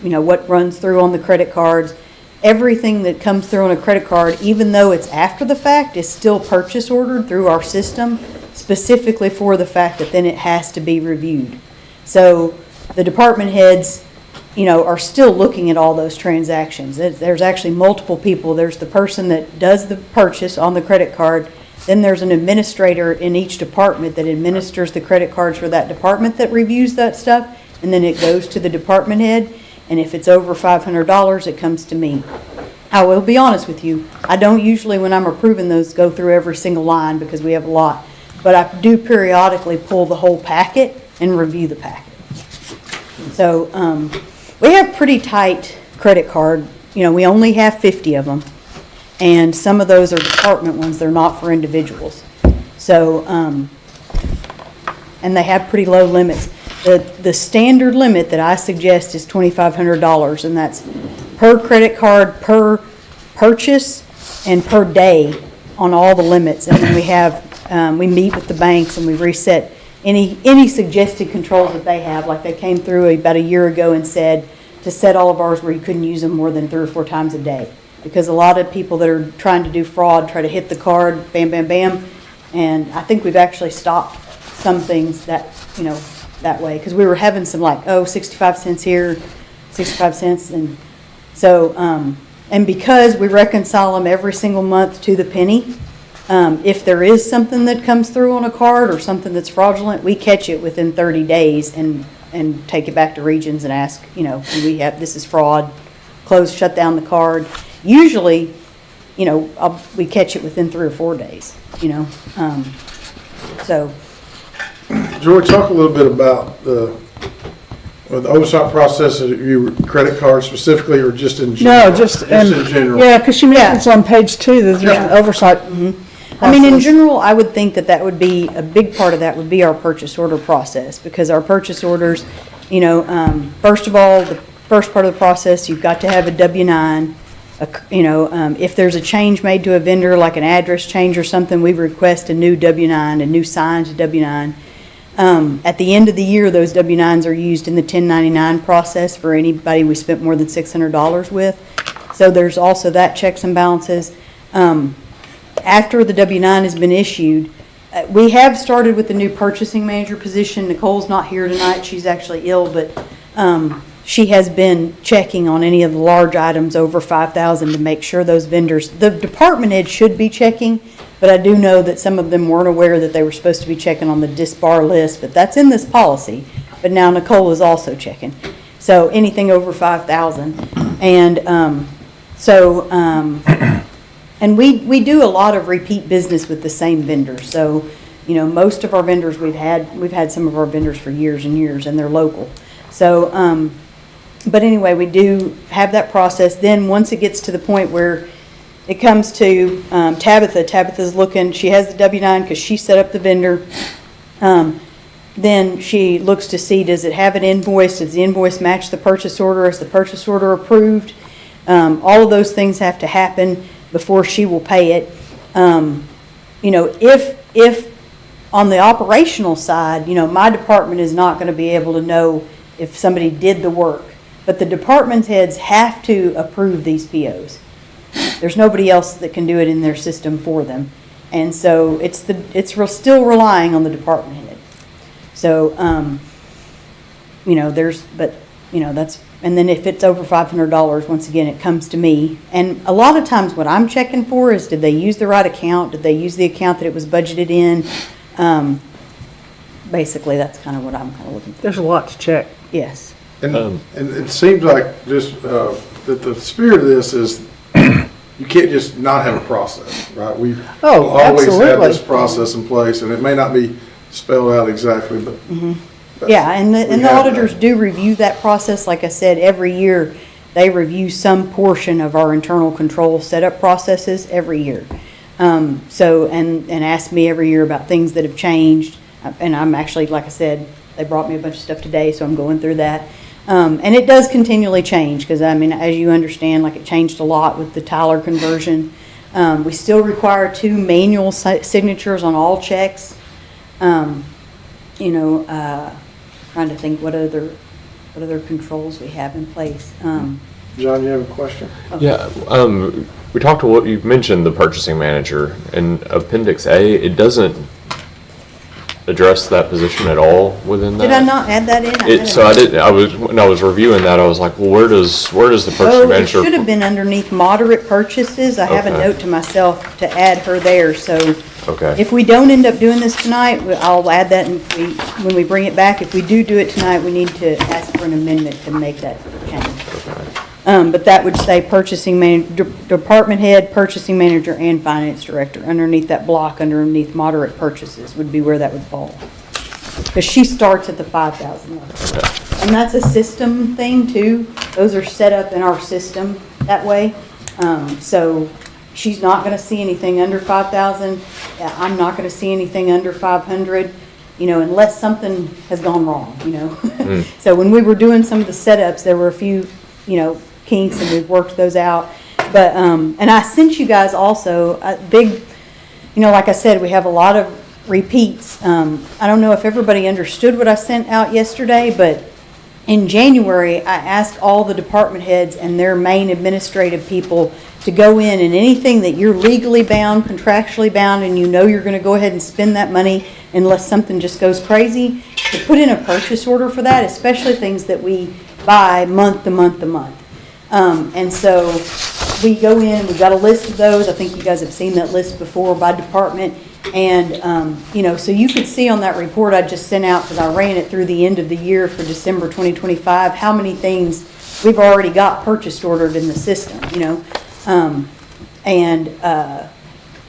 what runs through on the credit cards. Everything that comes through on a credit card, even though it's after the fact, is still purchase ordered through our system, specifically for the fact that then it has to be reviewed. So the department heads, are still looking at all those transactions. There's actually multiple people. There's the person that does the purchase on the credit card. Then there's an administrator in each department that administers the credit cards for that department that reviews that stuff. And then it goes to the department head. And if it's over $500, it comes to me. I will be honest with you, I don't usually, when I'm approving those, go through every single line because we have a lot. But I do periodically pull the whole packet and review the packet. So, we have pretty tight credit card, you know, we only have 50 of them. And some of those are department ones, they're not for individuals. So, and they have pretty low limits. The standard limit that I suggest is $2,500, and that's per credit card, per purchase, and per day on all the limits. And then we have, we meet with the banks and we reset any suggested controls that they have. Like they came through about a year ago and said to set all of ours where you couldn't use them more than 3 or 4 times a day. Because a lot of people that are trying to do fraud try to hit the card, bam, bam, bam. And I think we've actually stopped some things that, you know, that way. Because we were having some like, 65 cents here, 65 cents. And so, and because we reconcile them every single month to the penny, if there is something that comes through on a card or something that's fraudulent, we catch it within 30 days and take it back to Regions and ask, you know, we have, this is fraud, close, shut down the card. Usually, you know, we catch it within 3 or 4 days, you know. So, George, talk a little bit about the oversight process of your credit card specifically, or just in general? No, just, in general. yeah, because she mentions on page 2 that there's an oversight. I mean, in process. general, I would think that would be, a big part of that would be our purchase order process, because our purchase orders, you know, first of all, the first part of the process, you've got to have a W-9. You know, if there's a change made to a vendor, like an address change or something, we request a new W-9, a new signed W-9. At the end of the year, those W-9s are used in the 1099 process for anybody we spent more than $600 with. So there's also that checks and balances. After the W-9 has been issued, we have started with the new purchasing manager position. Nicole's not here tonight. She's actually ill, but she has been checking on any of the large items over $5,000 to make sure those vendors, the department head should be checking, but I do know that some of them weren't aware that they were supposed to be checking on the DISBAR list, but that's in this policy. But now Nicole is also checking. So anything over $5,000. And we do a lot of repeat business with the same vendors. So, you know, most of our vendors we've had some of our vendors for years and years, and they're local. So, but anyway, we do have that process. Then once it gets to the point where it comes to Tabitha's looking, she has the W-9 because she set up the vendor. Then she looks to see, does it have an invoice? Does the invoice match the purchase order? Is the purchase order approved? All of those things have to happen before she will pay it. You know, if on the operational side, you know, my department is not going to be able to know if somebody did the work, but the department heads have to approve these POs. There's nobody else that can do it in their system for them. And so still relying on the department head. So, you know, that's, and then if it's over $500, once again, it comes to me. And a lot of times what I'm checking for is, did they use the right account? Did they use the account that it was budgeted in? Basically, that's kind of what I'm kind of looking for. There's a lot to check. Yes. And it seems like just, that the spirit of this is, you can't just not have a process, right? We always have absolutely. this process in place, and it may not be spelled out exactly, but. Yeah, and we the have auditors that. do review that process. Like I said, every year, they review some portion of our internal control setup processes every year. So, and ask me every year about things that have changed. And I'm actually, like I said, they brought me a bunch of stuff today, so I'm going through that. And it does continually change, because I mean, as you understand, like it changed a lot with the Tyler conversion. We still require 2 manual signatures on all checks. You know, trying to think what other controls we have in place. John, you have a question? Yeah, we talked to what you mentioned, the purchasing manager, in Appendix A, it doesn't address that position at all within that. Did I not add that in? When I was reviewing that, I was like, well, where does the purchasing It manager? should have been underneath moderate purchases. I have a Okay. note to myself to add her there, so. Okay. If we don't end up doing this tonight, I'll add that when we bring it back. If we do it tonight, we need to ask for an amendment to make that change. But that would say department head, purchasing manager, and finance director. Underneath that block, underneath moderate purchases would be where that would fall. Because she starts at the 5,000 level. And that's a system thing too. Those are set up in our system that way. So she's not gonna see anything under 5,000. I'm not gonna see anything under 500, unless something has gone wrong, So when we were doing some of the setups, there were a few, kinks, and we've worked those out. But, and I sent you guys also a big, like I said, we have a lot of repeats. I don't know if everybody understood what I sent out yesterday, but in January, I asked all the department heads and their main administrative people to go in, and anything that you're legally bound, contractually bound, and you're going to go ahead and spend that money unless something just goes crazy, to put in a purchase order for that, especially things that we buy month to month to month. And so we go in, we've got a list of those. I think you guys have seen that list before by department. And, so you could see on that report I just sent out, because I ran it through the end of the year for December 2025, how many things we've already got purchased ordered in the system,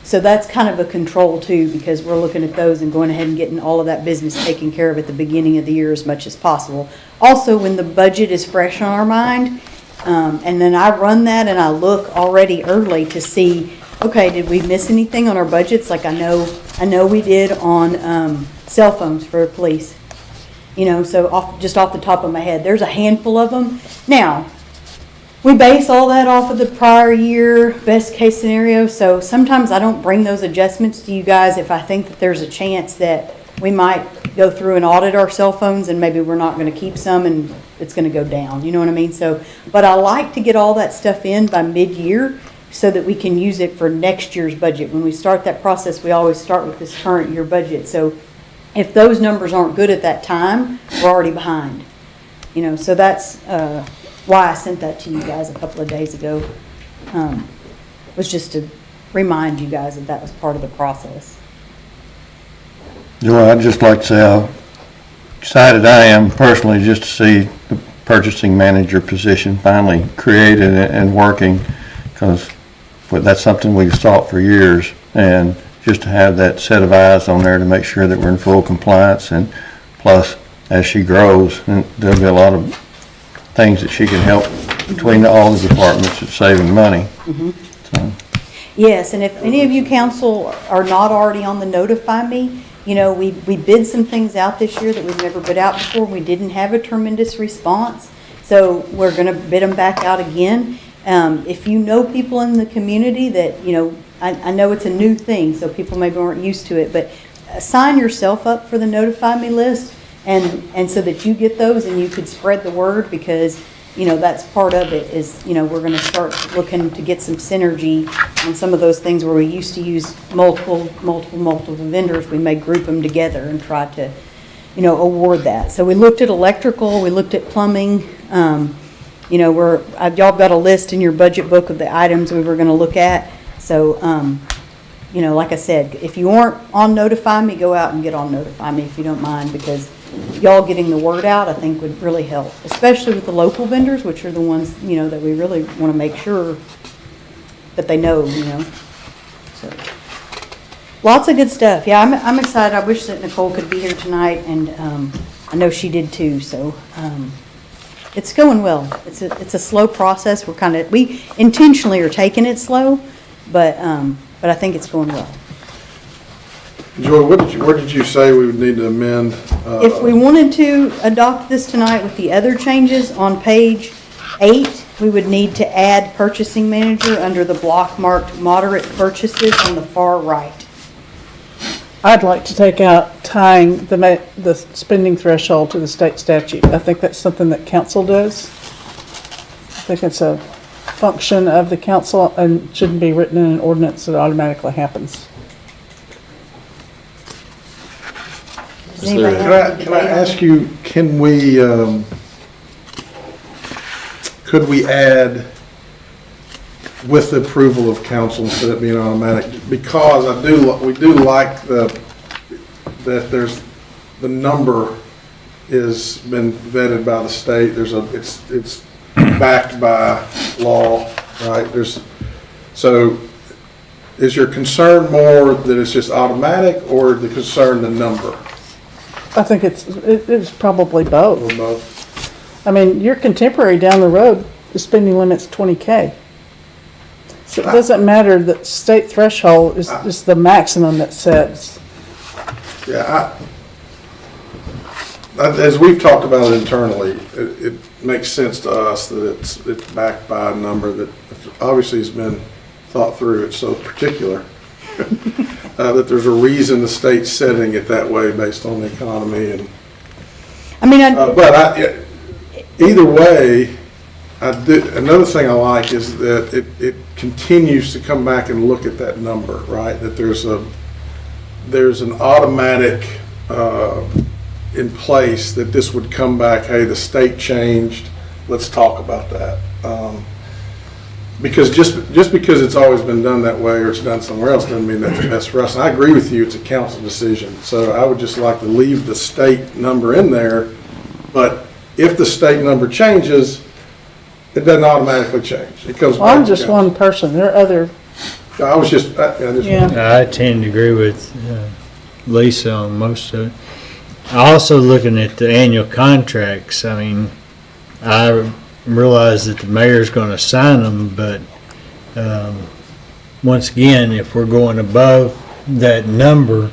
so that's kind of a control too, because we're looking at those and going ahead and getting all of that business taken care of at the beginning of the year as much as possible. Also, when the budget is fresh on our mind, and then I run that and I look already early to see, okay, did we miss anything on our budgets? Like I know we did on cell phones for police. So just off the top of my head, there's a handful of them. Now, we base all that off of the prior year best case scenario. So sometimes I don't bring those adjustments to you guys if I think that there's a chance that we might go through and audit our cell phones and maybe we're not going to keep some and it's going to go down. You know what I mean? So, but I like to get all that stuff in by mid-year, so that we can use it for next year's budget. When we start that process, we always start with this current year budget. So if those numbers aren't good at that time, we're already behind. So that's why I sent that to you guys a couple of days ago, was just to remind you guys that was part of the process. I'd just like to say how excited I am personally just to see the purchasing manager position finally created and working, because that's something we've sought for years, and just to have that set of eyes on there to make sure that we're in full compliance. And plus, as she grows, and there'll be a lot of things that she can help between all the departments at saving money. So. Yes, and if any of you council are not already on the Notify Me, we bid some things out this year that we've never bid out before. We didn't have a tremendous response, so we're going to bid them back out again. If you know people in the community that, I know it's a new thing, so people maybe aren't used to it, but sign yourself up for the Notify Me list, and so that you get those and you could spread the word, because, that's part of it is, we're going to start looking to get some synergy on some of those things where we used to use multiple vendors. We may group them together and try to, award that. So we looked at electrical, we looked at plumbing, y'all got a list in your budget book of the items we were going to look at. So, like I said, if you aren't on Notify Me, go out and get on Notify Me if you don't mind, because y'all getting the word out, I think, would really help, especially with the local vendors, which are the ones, that we really want to make sure that they know, So, lots of good stuff. Yeah, I'm excited. I wish that Nicole could be here tonight, and I know she did too. So, it's going well. It's a slow process. We intentionally are taking it slow, but I think it's going well. Joy, what did you say we would need to amend? If we wanted to adopt this tonight with the other changes on page 8, we would need to add purchasing manager under the block marked moderate purchases on the far right. I'd like to take out tying the spending threshold to the state statute. I think that's something that council does. I think it's a function of the council and shouldn't be written in an ordinance that automatically happens. Does anybody have any Can I debate on ask it? you, could we add with the approval of council instead of being automatic? Because we do like that there's, the number is been vetted by the state. It's backed by law, right? So is your concern more that it's just automatic or the concern the number? I think it's probably both. Or both? I mean, your contemporary down the road, the spending limit's 20K. So it doesn't matter that state threshold is the maximum that sets. Yeah, as we've talked about it internally, it makes sense to us that it's backed by a number that obviously has been thought through. It's so particular that there's a reason the state's setting it that way based on the economy and. I mean, Either way, another thing I like is that it continues to come back and look at that number, right? That there's an automatic in place that this would come back, hey, the state changed, let's talk about that. Because just because it's always been done that way or it's done somewhere else doesn't mean that's the best for us. And I agree with you, it's a council decision. So I would just like to leave the state number in there, but if the state number changes, it doesn't automatically change. It goes back. Well, I'm to just council. one person. There are other, I just. Yeah. I tend to agree with Lisa on most of it. Also looking at the annual contracts, I mean, I realize that the mayor's gonna sign them, but, once again, if we're going above that number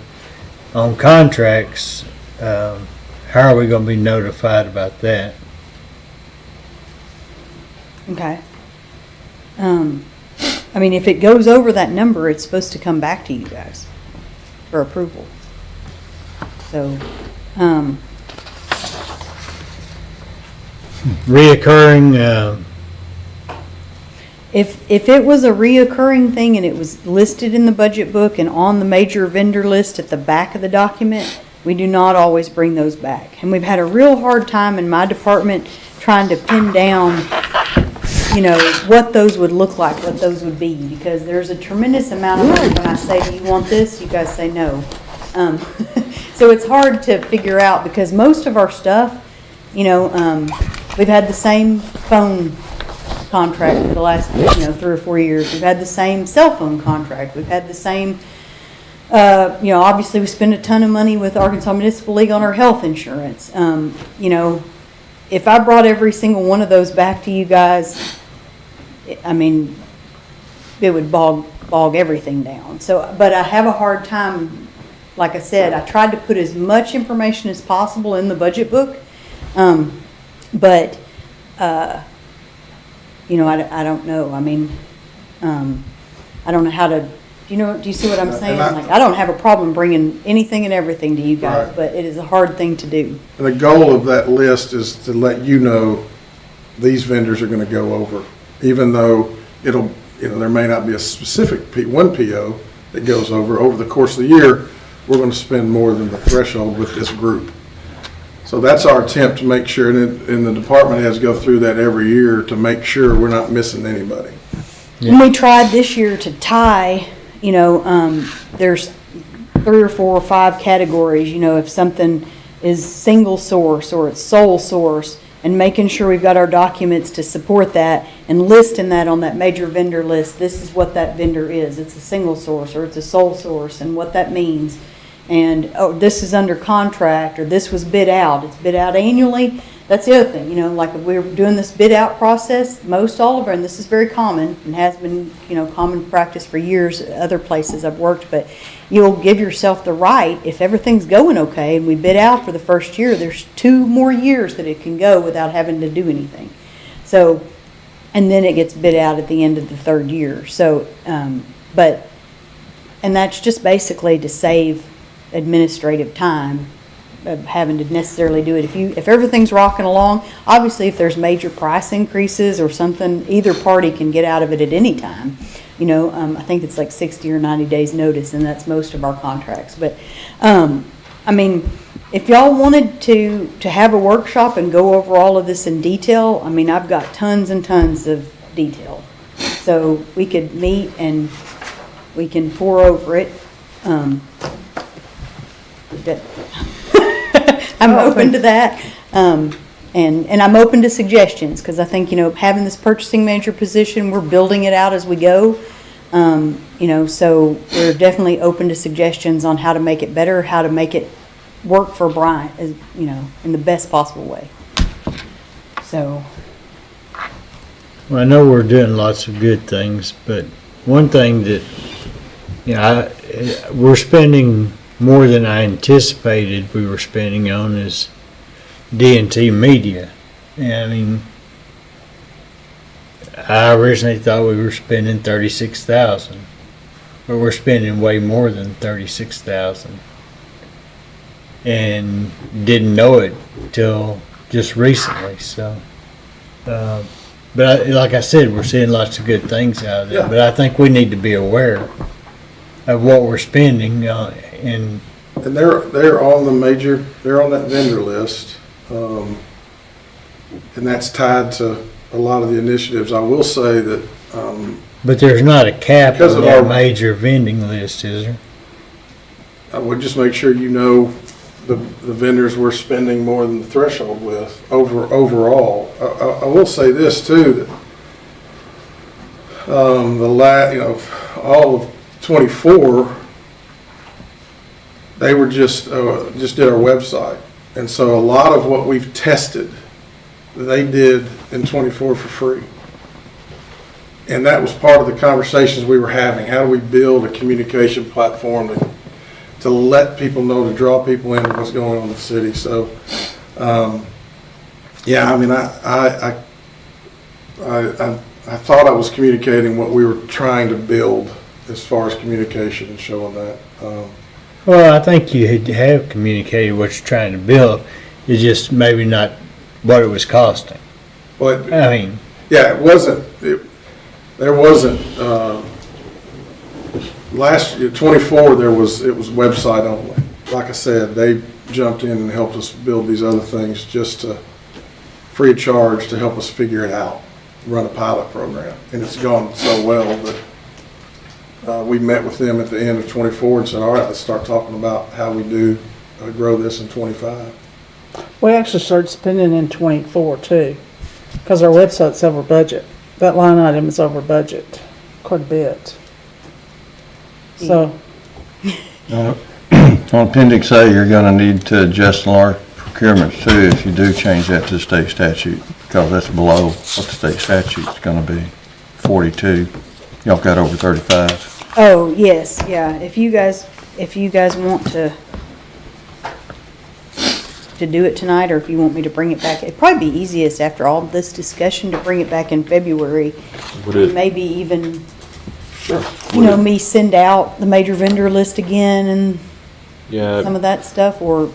on contracts, how are we gonna be notified about that? okay. I mean, if it goes over that number, it's supposed to come back to you guys for approval. So, Reoccurring, if it was a reoccurring thing and it was listed in the budget book and on the major vendor list at the back of the document, we do not always bring those back. And we've had a real hard time in my department trying to pin down, what those would look like, what those would be, because there's a tremendous amount of money. When I say, do you want this? You guys say no. So it's hard to figure out because most of our stuff, we've had the same phone contract for the last, 3 or 4 years. We've had the same cell phone contract. We've had the same, obviously we spend a ton of money with Arkansas Municipal League on our health insurance. If I brought every single one of those back to you guys, I mean, it would bog everything down. So, but I have a hard time, like I said, I tried to put as much information as possible in the budget book. But I don't know. I mean, I don't know how to, do you see what I'm saying? I don't have a problem bringing anything and everything to you guys, Right. but it is a hard thing to do. And the goal of that list is to let you know these vendors are going to go over, even though there may not be a specific one PO that goes over the course of the year. We're going to spend more than the threshold with this group. So that's our attempt to make sure, and the department heads go through that every year to make sure we're not missing anybody. And we tried this year to tie, there's 3 or 4 or 5 categories, if something is single source or it's sole source, and making sure we've got our documents to support that and listing that on that major vendor list. This is what that vendor is. It's a single source or it's a sole source and what that means. And, this is under contract or this was bid out. It's bid out annually. That's the other thing, like if we're doing this bid out process, most all of our, and this is very common and has been, common practice for years at other places I've worked, but you'll give yourself the right, if everything's going okay and we bid out for the first year, there's 2 more years that it can go without having to do anything. So, and then it gets bid out at the end of the 3rd year. So, and that's just basically to save administrative time of having to necessarily do it. If everything's rocking along, obviously if there's major price increases or something, either party can get out of it at any time. I think it's like 60 or 90 days notice, and that's most of our contracts. But, if y'all wanted to have a workshop and go over all of this in detail, I've got tons and tons of detail. So we could meet and we can pour over it. I'm open to that. And I'm open to suggestions, because I think, having this purchasing manager position, we're building it out as we go. So we're definitely open to suggestions on how to make it better, how to make it work for Brian, in the best possible way. So, Well, I know we're doing lots of good things, but one thing that, we're spending more than I anticipated we were spending on is D&T Media. And I originally thought we were spending $36,000, but we're spending way more than $36,000. And didn't know it till just recently, so. But like I said, we're seeing lots of good things out of there, Yeah. but I think we need to be aware of what we're spending, and And they're on they're on that vendor list. And that's tied to a lot of the initiatives. I will say that, but there's not a cap Because on of that our- major vending list, is there? I would just make sure the vendors we're spending more than the threshold with overall. I will say this too, that, all of '24, they were just did our website. And so a lot of what we've tested, they did in '24 for free. And that was part of the conversations we were having. How do we build a communication platform to let people know, to draw people into what's going on in the city? So, I thought I was communicating what we were trying to build as far as communication and showing that. Well, I think you have communicated what you're trying to build. It's just maybe not what it was costing. But I mean, yeah, there wasn't, last year, '24, it was website only. Like I said, they jumped in and helped us build these other things just to, free of charge, to help us figure it out, run a pilot program. And it's gone so well that we met with them at the end of '24 and said, all right, let's start talking about how we do grow this in '25. We actually started spending in '24 too, because our website's over budget. That line item is over budget quite a bit. So, On Appendix A, you're gonna need to adjust large procurements too if you do change that to state statute, because that's below what the state statute's gonna be, 42. Y'all got over 35. oh, yes, yeah, if you guys want to do it tonight, or if you want me to bring it back, it'd probably be easiest after all this discussion to bring it back in February. Would it, Maybe even, me send out the major vendor list again and some yeah, of that stuff, or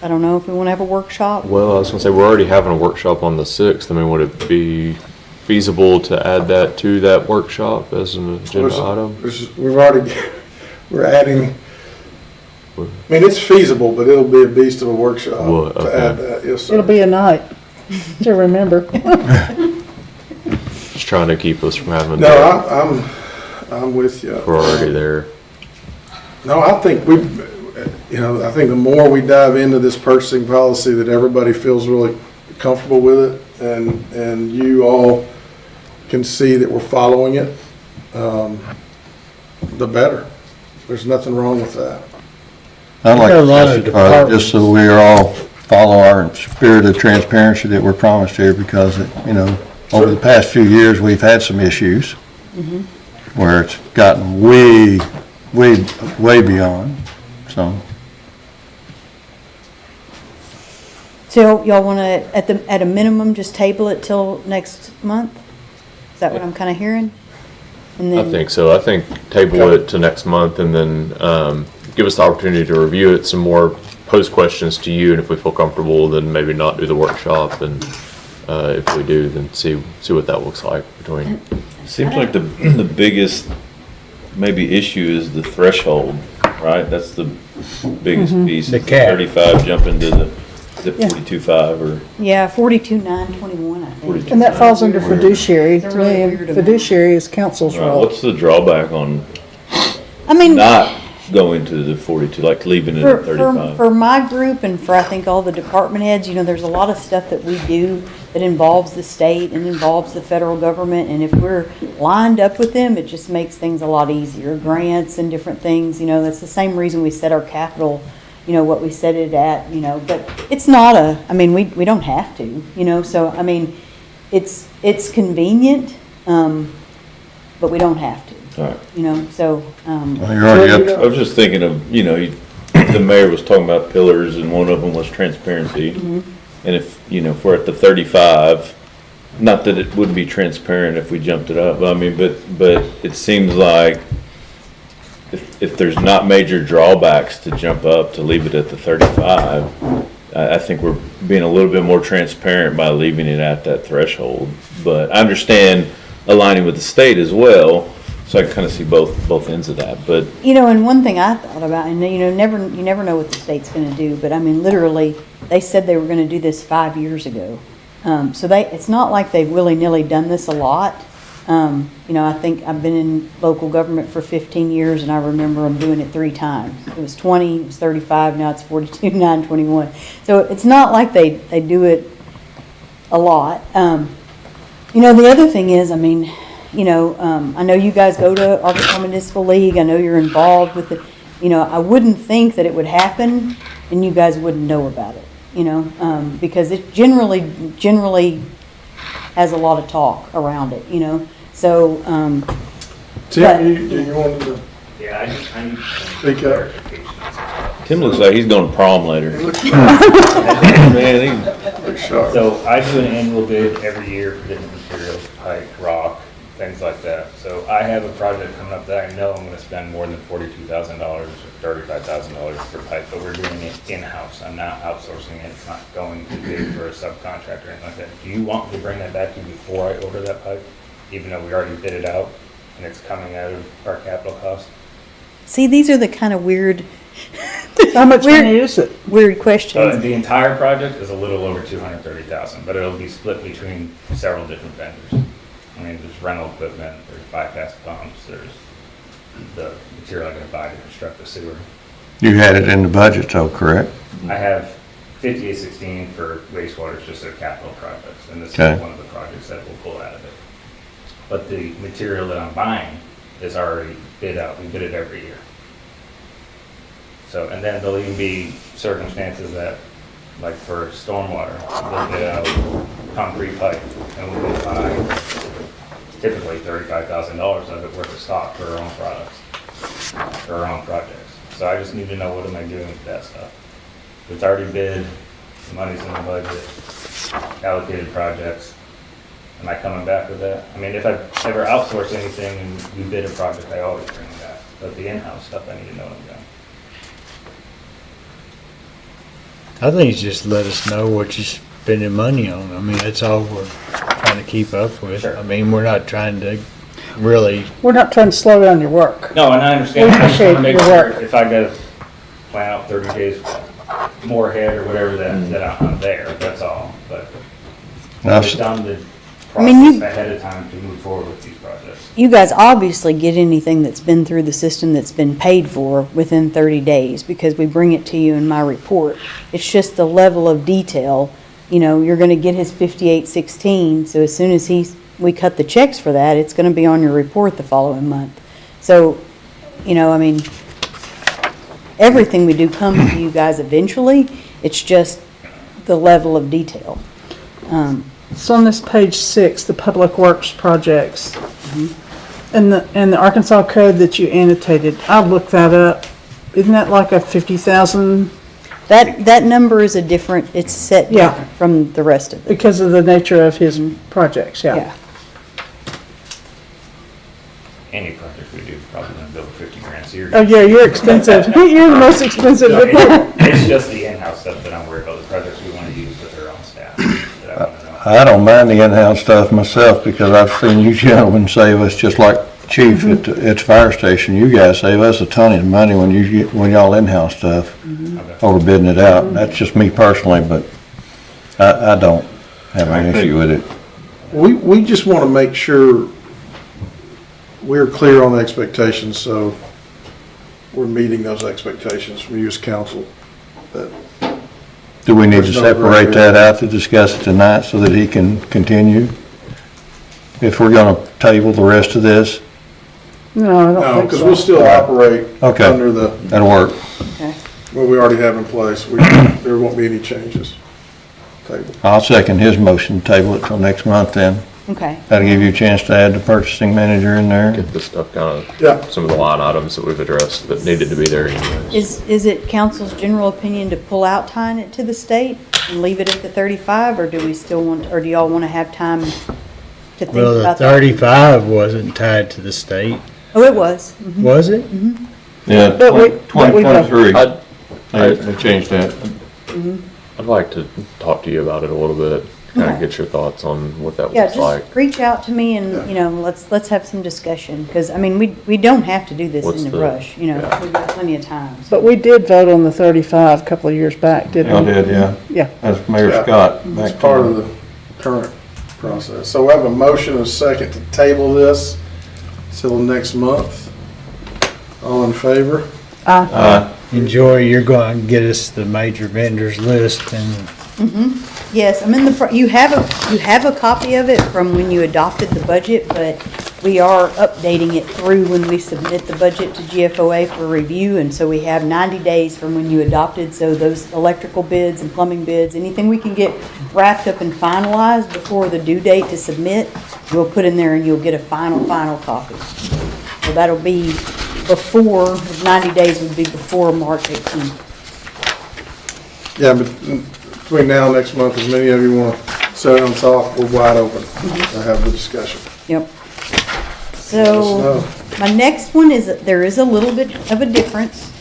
I don't know if we want to have a workshop. well, I was gonna say, we're already having a workshop on the 6th. I mean, would it be feasible to add that to that workshop as an agenda item? We're adding, I mean, it's feasible, but it'll be a beast of a workshop Well, to okay. add that, yes, sir. it'll be a night to remember. Just trying to keep us from having No, to, I'm with you. we're already there. No, I think I think the more we dive into this purchasing policy, that everybody feels really comfortable with it, and you all can see that we're following it, the better. There's nothing wrong with that. I'd like There are a lot to of justify it just so we are all follow our spirit of transparency that we're promised here, because, over the past few years, we've had some issues where it's gotten way beyond, so. So y'all want to, at a minimum, just table it till next month? Is that what I'm kind of hearing? And I then, think so. I think table it to next month and then give us the opportunity to review it some more, pose questions to you, and if we feel comfortable, then maybe not do the workshop, and if we do, then see what that looks like between. Seems like the biggest maybe issue is the threshold, right? That's the biggest piece. The is cap. 35 jumping to the 42.5 or yeah, 42,921, I think. 42. And that falls under fiduciary. It's a To really me, weird amount. fiduciary is council's Right, role. what's the drawback on I mean, not go into the 42, like leaving it at For 35? my group and for I think all the department heads, there's a lot of stuff that we do that involves the state and involves the federal government. And if we're lined up with them, it just makes things a lot easier. Grants and different things, that's the same reason we set our capital, what we set it at, but it's not we don't have to, so, it's convenient, but we don't have to. All right. So, Well, you're already up I was just thinking of, the mayor was talking about pillars and one of them was transparency. And if we're at the 35, not that it wouldn't be transparent if we jumped it up, but it seems like if there's not major drawbacks to jump up, to leave it at the 35, I think we're being a little bit more transparent by leaving it at that threshold. But I understand aligning with the state as well, so I can kind of see both ends of that, but. and one thing I thought about, and you never know what the state's gonna do, but literally, they said they were gonna do this 5 years ago. So it's not like they've willy-nilly done this a lot. I think I've been in local government for 15 years and I remember them doing it 3 times. It was 20, it was 35, now it's 42, 9, 21. So it's not like they do it a lot. The other thing is, I know you guys go to Arkansas Municipal League. I know you're involved with it. I wouldn't think that it would happen and you guys wouldn't know about it, because it generally has a lot of talk around it, So, Tim, you wanted to Yeah, I need speak up? Tim looks like he's going to prom later. Man, Looks sharp. So I do an annual bid every year for different materials, pipe, rock, things like that. So I have a project coming up that I know I'm gonna spend more than $42,000 or $35,000 for pipe, but we're doing it in-house. I'm not outsourcing it. It's not going to bid for a subcontractor or anything like that. Do you want me to bring that back to you before I order that pipe? Even though we already bid it out and it's coming out of our capital cost? see, these are the kind of weird, How much money is it? weird So questions. the entire project is a little over $230,000, but it'll be split between several different vendors. There's rental equipment, there's bypass pumps, there's the material I'm gonna buy to construct the sewer. You had it in the budget though, correct? I have 5816 for wastewater, it's just their capital projects, and this Okay. is one of the projects that we'll pull out of it. But the material that I'm buying is already bid out, we bid it every year. So, and then there'll even be circumstances that, like for stormwater, we'll bid out concrete pipe, and we will buy typically $35,000 of it worth of stock for our own products, for our own projects. So I just need to know, what am I doing with that stuff? It's already bid, the money's in the budget, allocated projects. Am I coming back with that? If I ever outsource anything and we bid a project, I always bring it back. But the in-house stuff, I need to know what I'm doing. I think it's just let us know what you're spending money on. That's all we're trying to keep up with. Sure. We're not trying to really, We're not trying to slow down your work. No, and I understand. We I just wanna appreciate make your sure work. if I gotta plan out 30 days more ahead or whatever, that I'm there, that's all. But That's- I've done the you- process ahead of time to move forward with these projects. You guys obviously get anything that's been through the system that's been paid for within 30 days because we bring it to you in my report. It's just the level of detail. You're gonna get his 5816, so as soon as we cut the checks for that, it's gonna be on your report the following month. So, everything we do comes to you guys eventually. It's just the level of detail. So on this page 6, the public works projects, and the Arkansas code that you annotated, I looked that up. Isn't that like a 50,000 That number is it's set Yeah. different from the rest of it. because of the nature of his projects? Yeah. Any project we do is probably gonna bill 50 grand, so you're. Oh yeah, you're expensive. You're the most expensive. No, it's just the in-house stuff that I'm worried about, the projects we wanna use with our own staff that I wanna know. I don't mind the in-house stuff myself because I've seen you gentlemen save us, just like Chief at the fire station. You guys save us a ton of money when y'all in-house stuff, over bidding it out. That's just me personally, but I don't have an issue with it. We just want to make sure we're clear on the expectations, so we're meeting those expectations from you as council. That Do we need to There's no separate gray that out to discuss it tonight so that he can continue? If we're gonna table the rest of this, No, I No, don't think because so. we'll still operate Okay. under the, that'll work. Okay. what we already have in place. There won't be any changes. Table. I'll second his motion, to table it till next month then. Okay. That'll give you a chance to add the purchasing manager in there. Get this stuff kind Yeah. of, some of the line items that we've addressed that needed to be there anyways. Is it council's general opinion to pull out tying it to the state and leave it at the 35, or do we still want, or do y'all want to have time to think Well, the about that? 35 wasn't tied to the state, Oh, it was. Mhm. was it? Yeah, But we- 2023. I'd, They changed that. Mm-hmm. I'd like to talk to you about it a little bit, kind of Okay. get your thoughts on what that Yeah, looks like. just reach out to me and, you know, let's have some discussion, because, I mean, we don't have to do this What's in a the- rush, you know, yeah. we've got plenty of time. so. But we did vote on the 35 a couple of years back, didn't Y'all we? did, yeah. Yeah. That's Mayor Yeah. Scott. It's back part to- of the current process. So we have a motion and a second to table this till next month. All in favor? Enjoy, you're going to get us the major vendors list and Yes, I'm in the, you have a copy of it from when you adopted the budget, but we are updating it through when we submit the budget to GFOA for review, and so we have 90 days from when you adopted, so those electrical bids and plumbing bids, anything we can get wrapped up and finalized before the due date to submit, we'll put in there and you'll get a final copy. So that'll be before, 90 days would be before March 18th. Yeah, but between now and next month, as many of you want to sit and talk, we're wide open to have the discussion. Yep. Let us So, know. my next one is, that there is a little bit of a difference.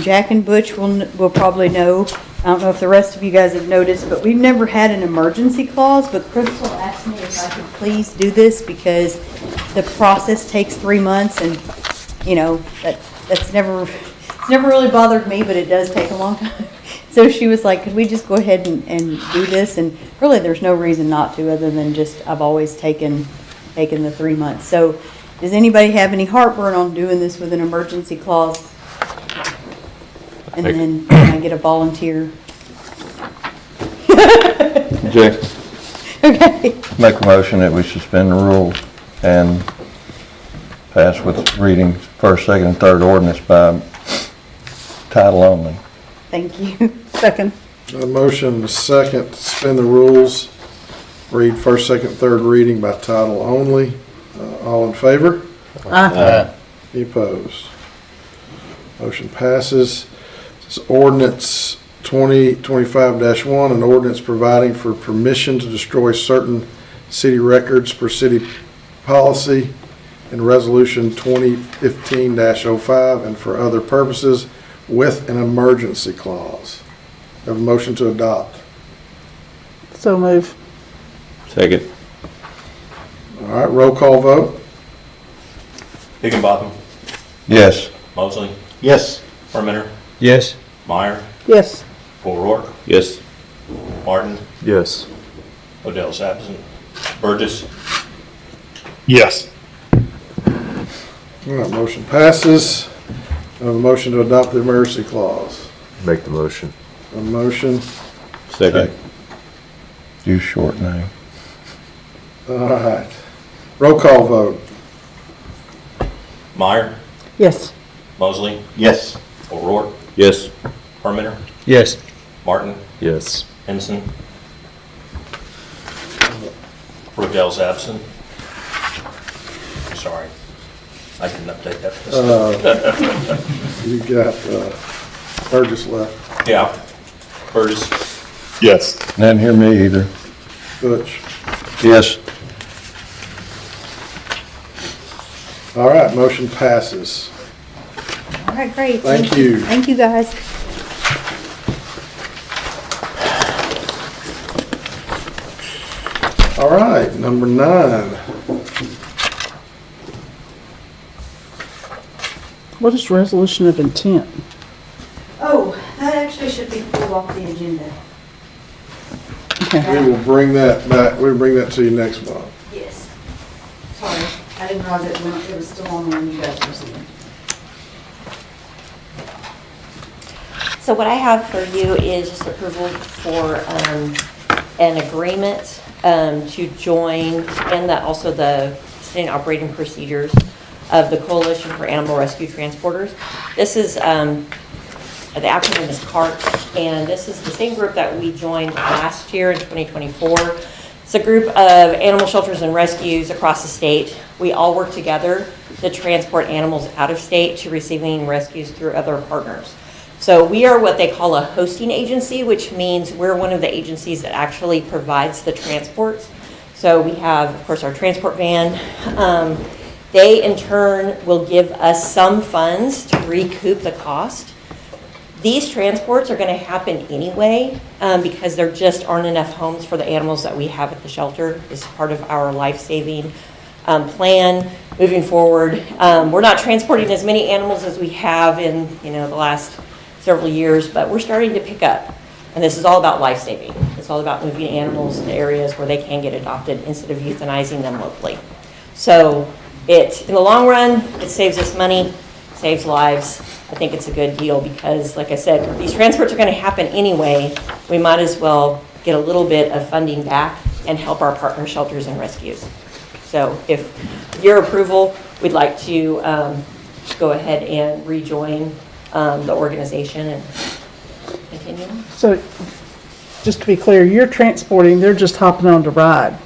Jack and Butch will probably know. I don't know if the rest of you guys have noticed, but we've never had an emergency clause, but Crystal asked me if I could please do this because the process takes 3 months and, you know, it's never really bothered me, but it does take a long time. So she was like, could we just go ahead and do this? And really, there's no reason not to, other than just, I've always taken the 3 months. So does anybody have any heartburn on doing this with an emergency clause? And then can I get a volunteer? Jay, Okay. make a motion that we suspend the rules and pass with reading first, second, and third ordinance by title only. Thank you. Second. A motion and a second to suspend the rules, read first, second, third reading by title only. All in favor? Any opposed? Motion passes. This is ordinance 2025-1, an ordinance providing for permission to destroy certain city records per city policy, and resolution 2015-05, and for other purposes with an emergency clause. Have a motion to adopt. So move. Second. All right, roll call vote. Higginbotham, Yes. Mosley, Yes. Hermiter, yes, Meyer, Yes. O'Rourke, Yes. Martin, Yes. Odell's absent, Burgess, Yes. All right, motion passes. I have a motion to adopt the emergency clause. Make the motion. A motion. Second. Use short name. All right. Roll call vote. Meyer, Yes. Mosley, Yes. O'Rourke, Yes. Hermiter, yes. Martin, Yes. Henson. Rodell's absent. Sorry, I didn't update that. You got Burgess left. Yeah, Burgess, Yes. Didn't hear me either. Butch. Yes. All right, motion passes. All right, great. Thank you. Thank you, guys. All right, number 9. What is resolution of intent? Oh, that actually should be pulled off the agenda. Okay. We will bring that back, we'll bring that to you next month. Yes. Sorry, I didn't realize it was still on when you guys were seeing. So what I have for you is just approval for an agreement to join, and that also the standard operating procedures of the Coalition for Animal Rescue Transporters. This is, the acronym is CART, and this is the same group that we joined last year in 2024. It's a group of animal shelters and rescues across the state. We all work together to transport animals out of state to receiving rescues through other partners. So we are what they call a hosting agency, which means we're one of the agencies that actually provides the transports. So we have, of course, our transport van. They, in turn, will give us some funds to recoup the cost. These transports are going to happen anyway because there just aren't enough homes for the animals that we have at the shelter. This is part of our life-saving plan moving forward. We're not transporting as many animals as we have in the last several years, but we're starting to pick up. And this is all about life-saving. It's all about moving animals to areas where they can get adopted instead of euthanizing them locally. So in the long run, it saves us money, saves lives. I think it's a good deal because, like I said, these transports are going to happen anyway. We might as well get a little bit of funding back and help our partner shelters and rescues. So if your approval, we'd like to go ahead and rejoin the organization and continue. So, just to be clear, you're transporting, they're just hopping on the ride.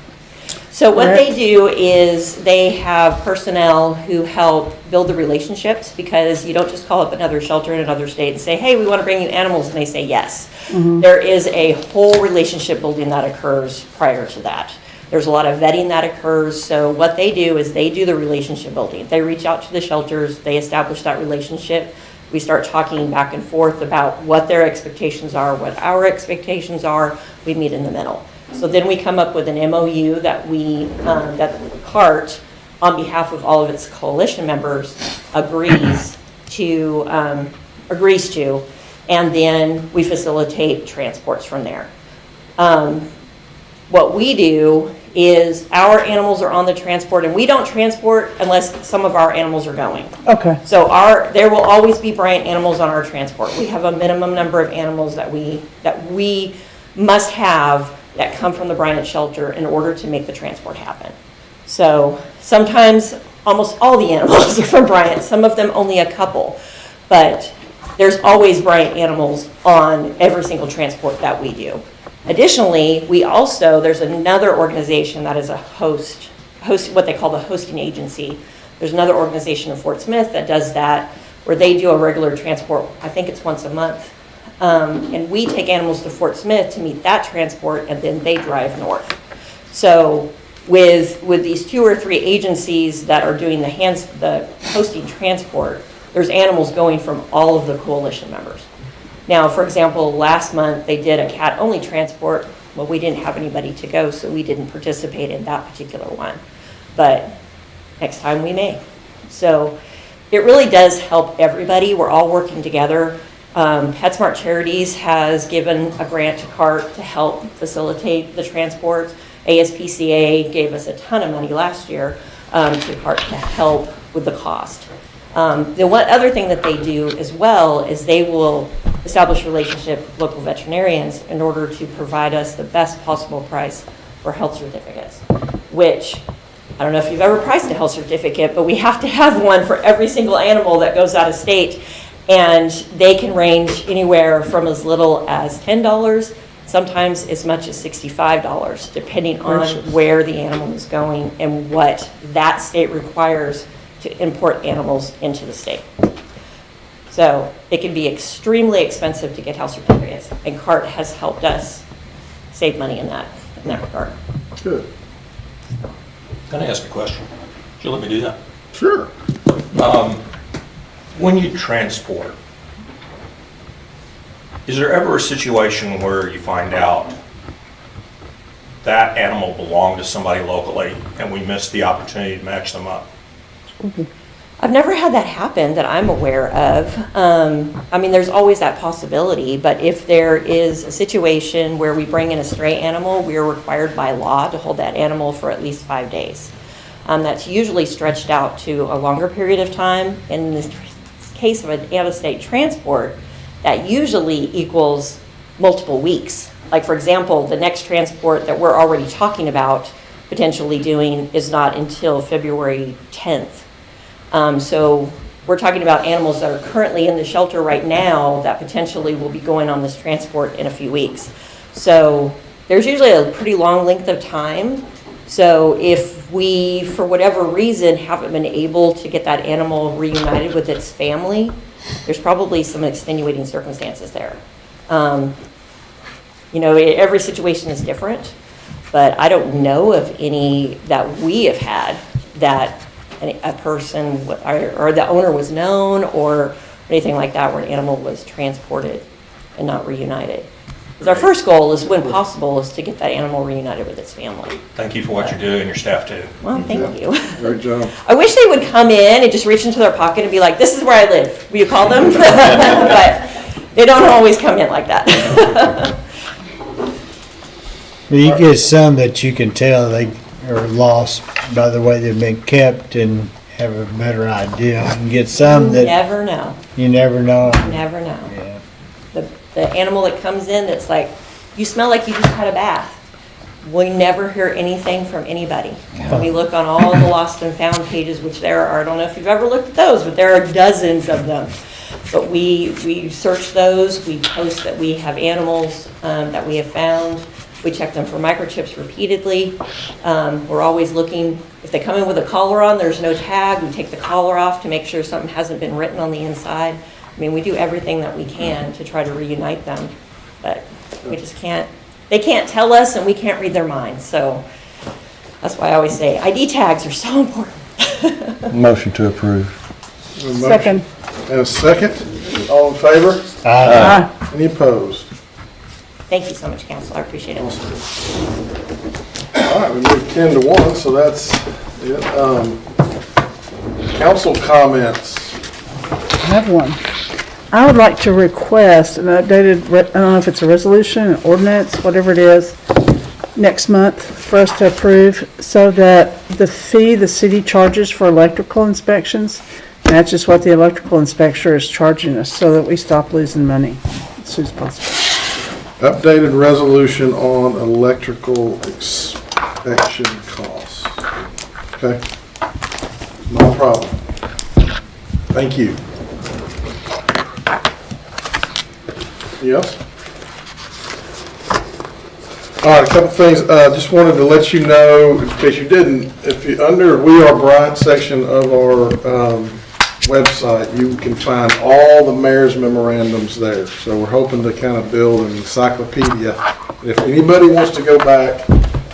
So what they do is they have personnel who help build the relationships, because you don't just call up another shelter in another state and say, hey, we want to bring you animals, and they say yes. There is a whole relationship building that occurs prior to that. There's a lot of vetting that occurs. So what they do is they do the relationship building. They reach out to the shelters, they establish that relationship. We start talking back and forth about what their expectations are, what our expectations are. We meet in the middle. So then we come up with an MOU that that CART, on behalf of all of its coalition members, agrees to, and then we facilitate transports from there. What we do is our animals are on the transport, and we don't transport unless some of our animals are going. Okay. So there will always be Bryant animals on our transport. We have a minimum number of animals that we must have that come from the Bryant shelter in order to make the transport happen. So sometimes almost all the animals are from Bryant, some of them only a couple, but there's always Bryant animals on every single transport that we do. Additionally, there's another organization that is a host, what they call the hosting agency. There's another organization in Fort Smith that does that, where they do a regular transport, I think it's once a month. And we take animals to Fort Smith to meet that transport, and then they drive north. So with these 2 or 3 agencies that are doing the hosting transport, there's animals going from all of the coalition members. Now, for example, last month they did a cat-only transport. Well, we didn't have anybody to go, so we didn't participate in that particular one. But next time we may. So it really does help everybody. We're all working together. PetSmart Charities has given a grant to CART to help facilitate the transports. ASPCA gave us a ton of money last year to CART to help with the cost. The one other thing that they do as well is they will establish a relationship with local veterinarians in order to provide us the best possible price for health certificates, which I don't know if you've ever priced a health certificate, but we have to have one for every single animal that goes out of state. And they can range anywhere from as little as $10, sometimes as much as $65, depending on where the animal is going and what that state requires to import animals into the state. So it can be extremely expensive to get health certificates, and CART has helped us save money in that regard. Good. Can I ask a question? Should you let me do that? Sure. When you transport, is there ever a situation where you find out that animal belonged to somebody locally and we missed the opportunity to match them up? I've never had that happen that I'm aware of. I mean, there's always that possibility, but if there is a situation where we bring in a stray animal, we are required by law to hold that animal for at least 5 days. That's usually stretched out to a longer period of time. In this case of an out-of-state transport, that usually equals multiple weeks. Like, for example, the next transport that we're already talking about potentially doing is not until February 10th. So we're talking about animals that are currently in the shelter right now that potentially will be going on this transport in a few weeks. So there's usually a pretty long length of time. So if we, for whatever reason, haven't been able to get that animal reunited with its family, there's probably some extenuating circumstances there. You know, every situation is different, but I don't know of any that we have had that a person or the owner was known or anything like that where an animal was transported and not reunited. Because our first goal is, when possible, is to get that animal reunited with its family. Thank you for what you do and your staff too. Well, thank you. Great job. I wish they would come in and just reach into their pocket and be like, this is where I live. Will you call them? But they don't always come in like that. Well, you get some that you can tell they are lost by the way they've been kept and have a better idea. And get some that Never know. you never know. Never know. Yeah. The animal that comes in that's like, you smell like you just had a bath. We never hear anything from anybody. When we look on all the lost and found pages, which there are, I don't know if you've ever looked at those, but there are dozens of them. But we search those, we post that we have animals that we have found. We check them for microchips repeatedly. We're always looking, if they come in with a collar on, there's no tag, we take the collar off to make sure something hasn't been written on the inside. I mean, we do everything that we can to try to reunite them, but we just can't, they can't tell us and we can't read their minds. So that's why I always say ID tags are so important. Motion to approve. A motion Second. And a second. All in favor? Aye. Any opposed? Thank you so much, Council, I appreciate it. All right, we moved 10 to 1, so that's it. Council comments. I have one. I would like to request an updated, I don't know if it's a resolution, an ordinance, whatever it is, next month for us to approve so that the fee the city charges for electrical inspections matches what the electrical inspector is charging us so that we stop losing money as soon as possible. Updated resolution on electrical inspection costs. Okay? No problem. Thank you. Yes? All right, a couple things. Just wanted to let you know, in case you didn't, if you, under We Are Bright section of our website, you can find all the mayor's memorandums there. So we're hoping to kind of build an encyclopedia. If anybody wants to go back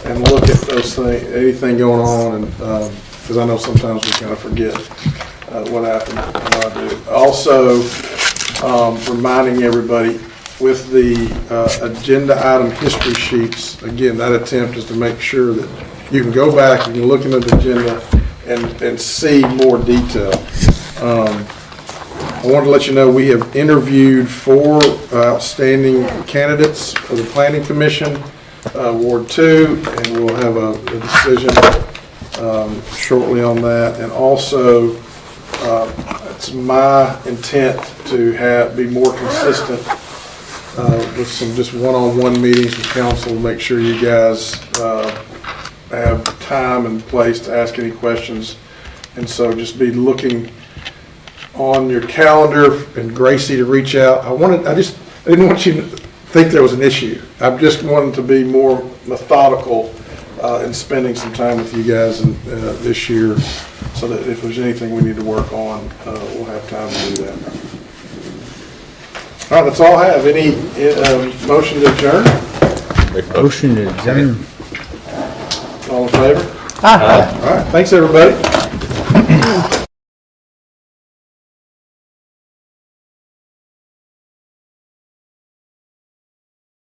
and look at those things, anything going on, and because I know sometimes we kind of forget what happened. I do. Also, reminding everybody with the agenda item history sheets, again, that attempt is to make sure that you can go back, you can look into the agenda and see more detail. I wanted to let you know we have interviewed 4 outstanding candidates for the Planning Commission, Ward 2, and we'll have a decision shortly on that. And also, it's my intent to be more consistent with some just one-on-one meetings with council to make sure you guys have time and place to ask any questions. And so just be looking on your calendar and Gracie to reach out. I didn't want you to think there was an issue. I just wanted to be more methodical in spending some time with you guys this year so that if there's anything we need to work on, we'll have time to do that. All right, that's all I have. Any motion to adjourn? Motion to adjourn. All in favor? All right, thanks, everybody.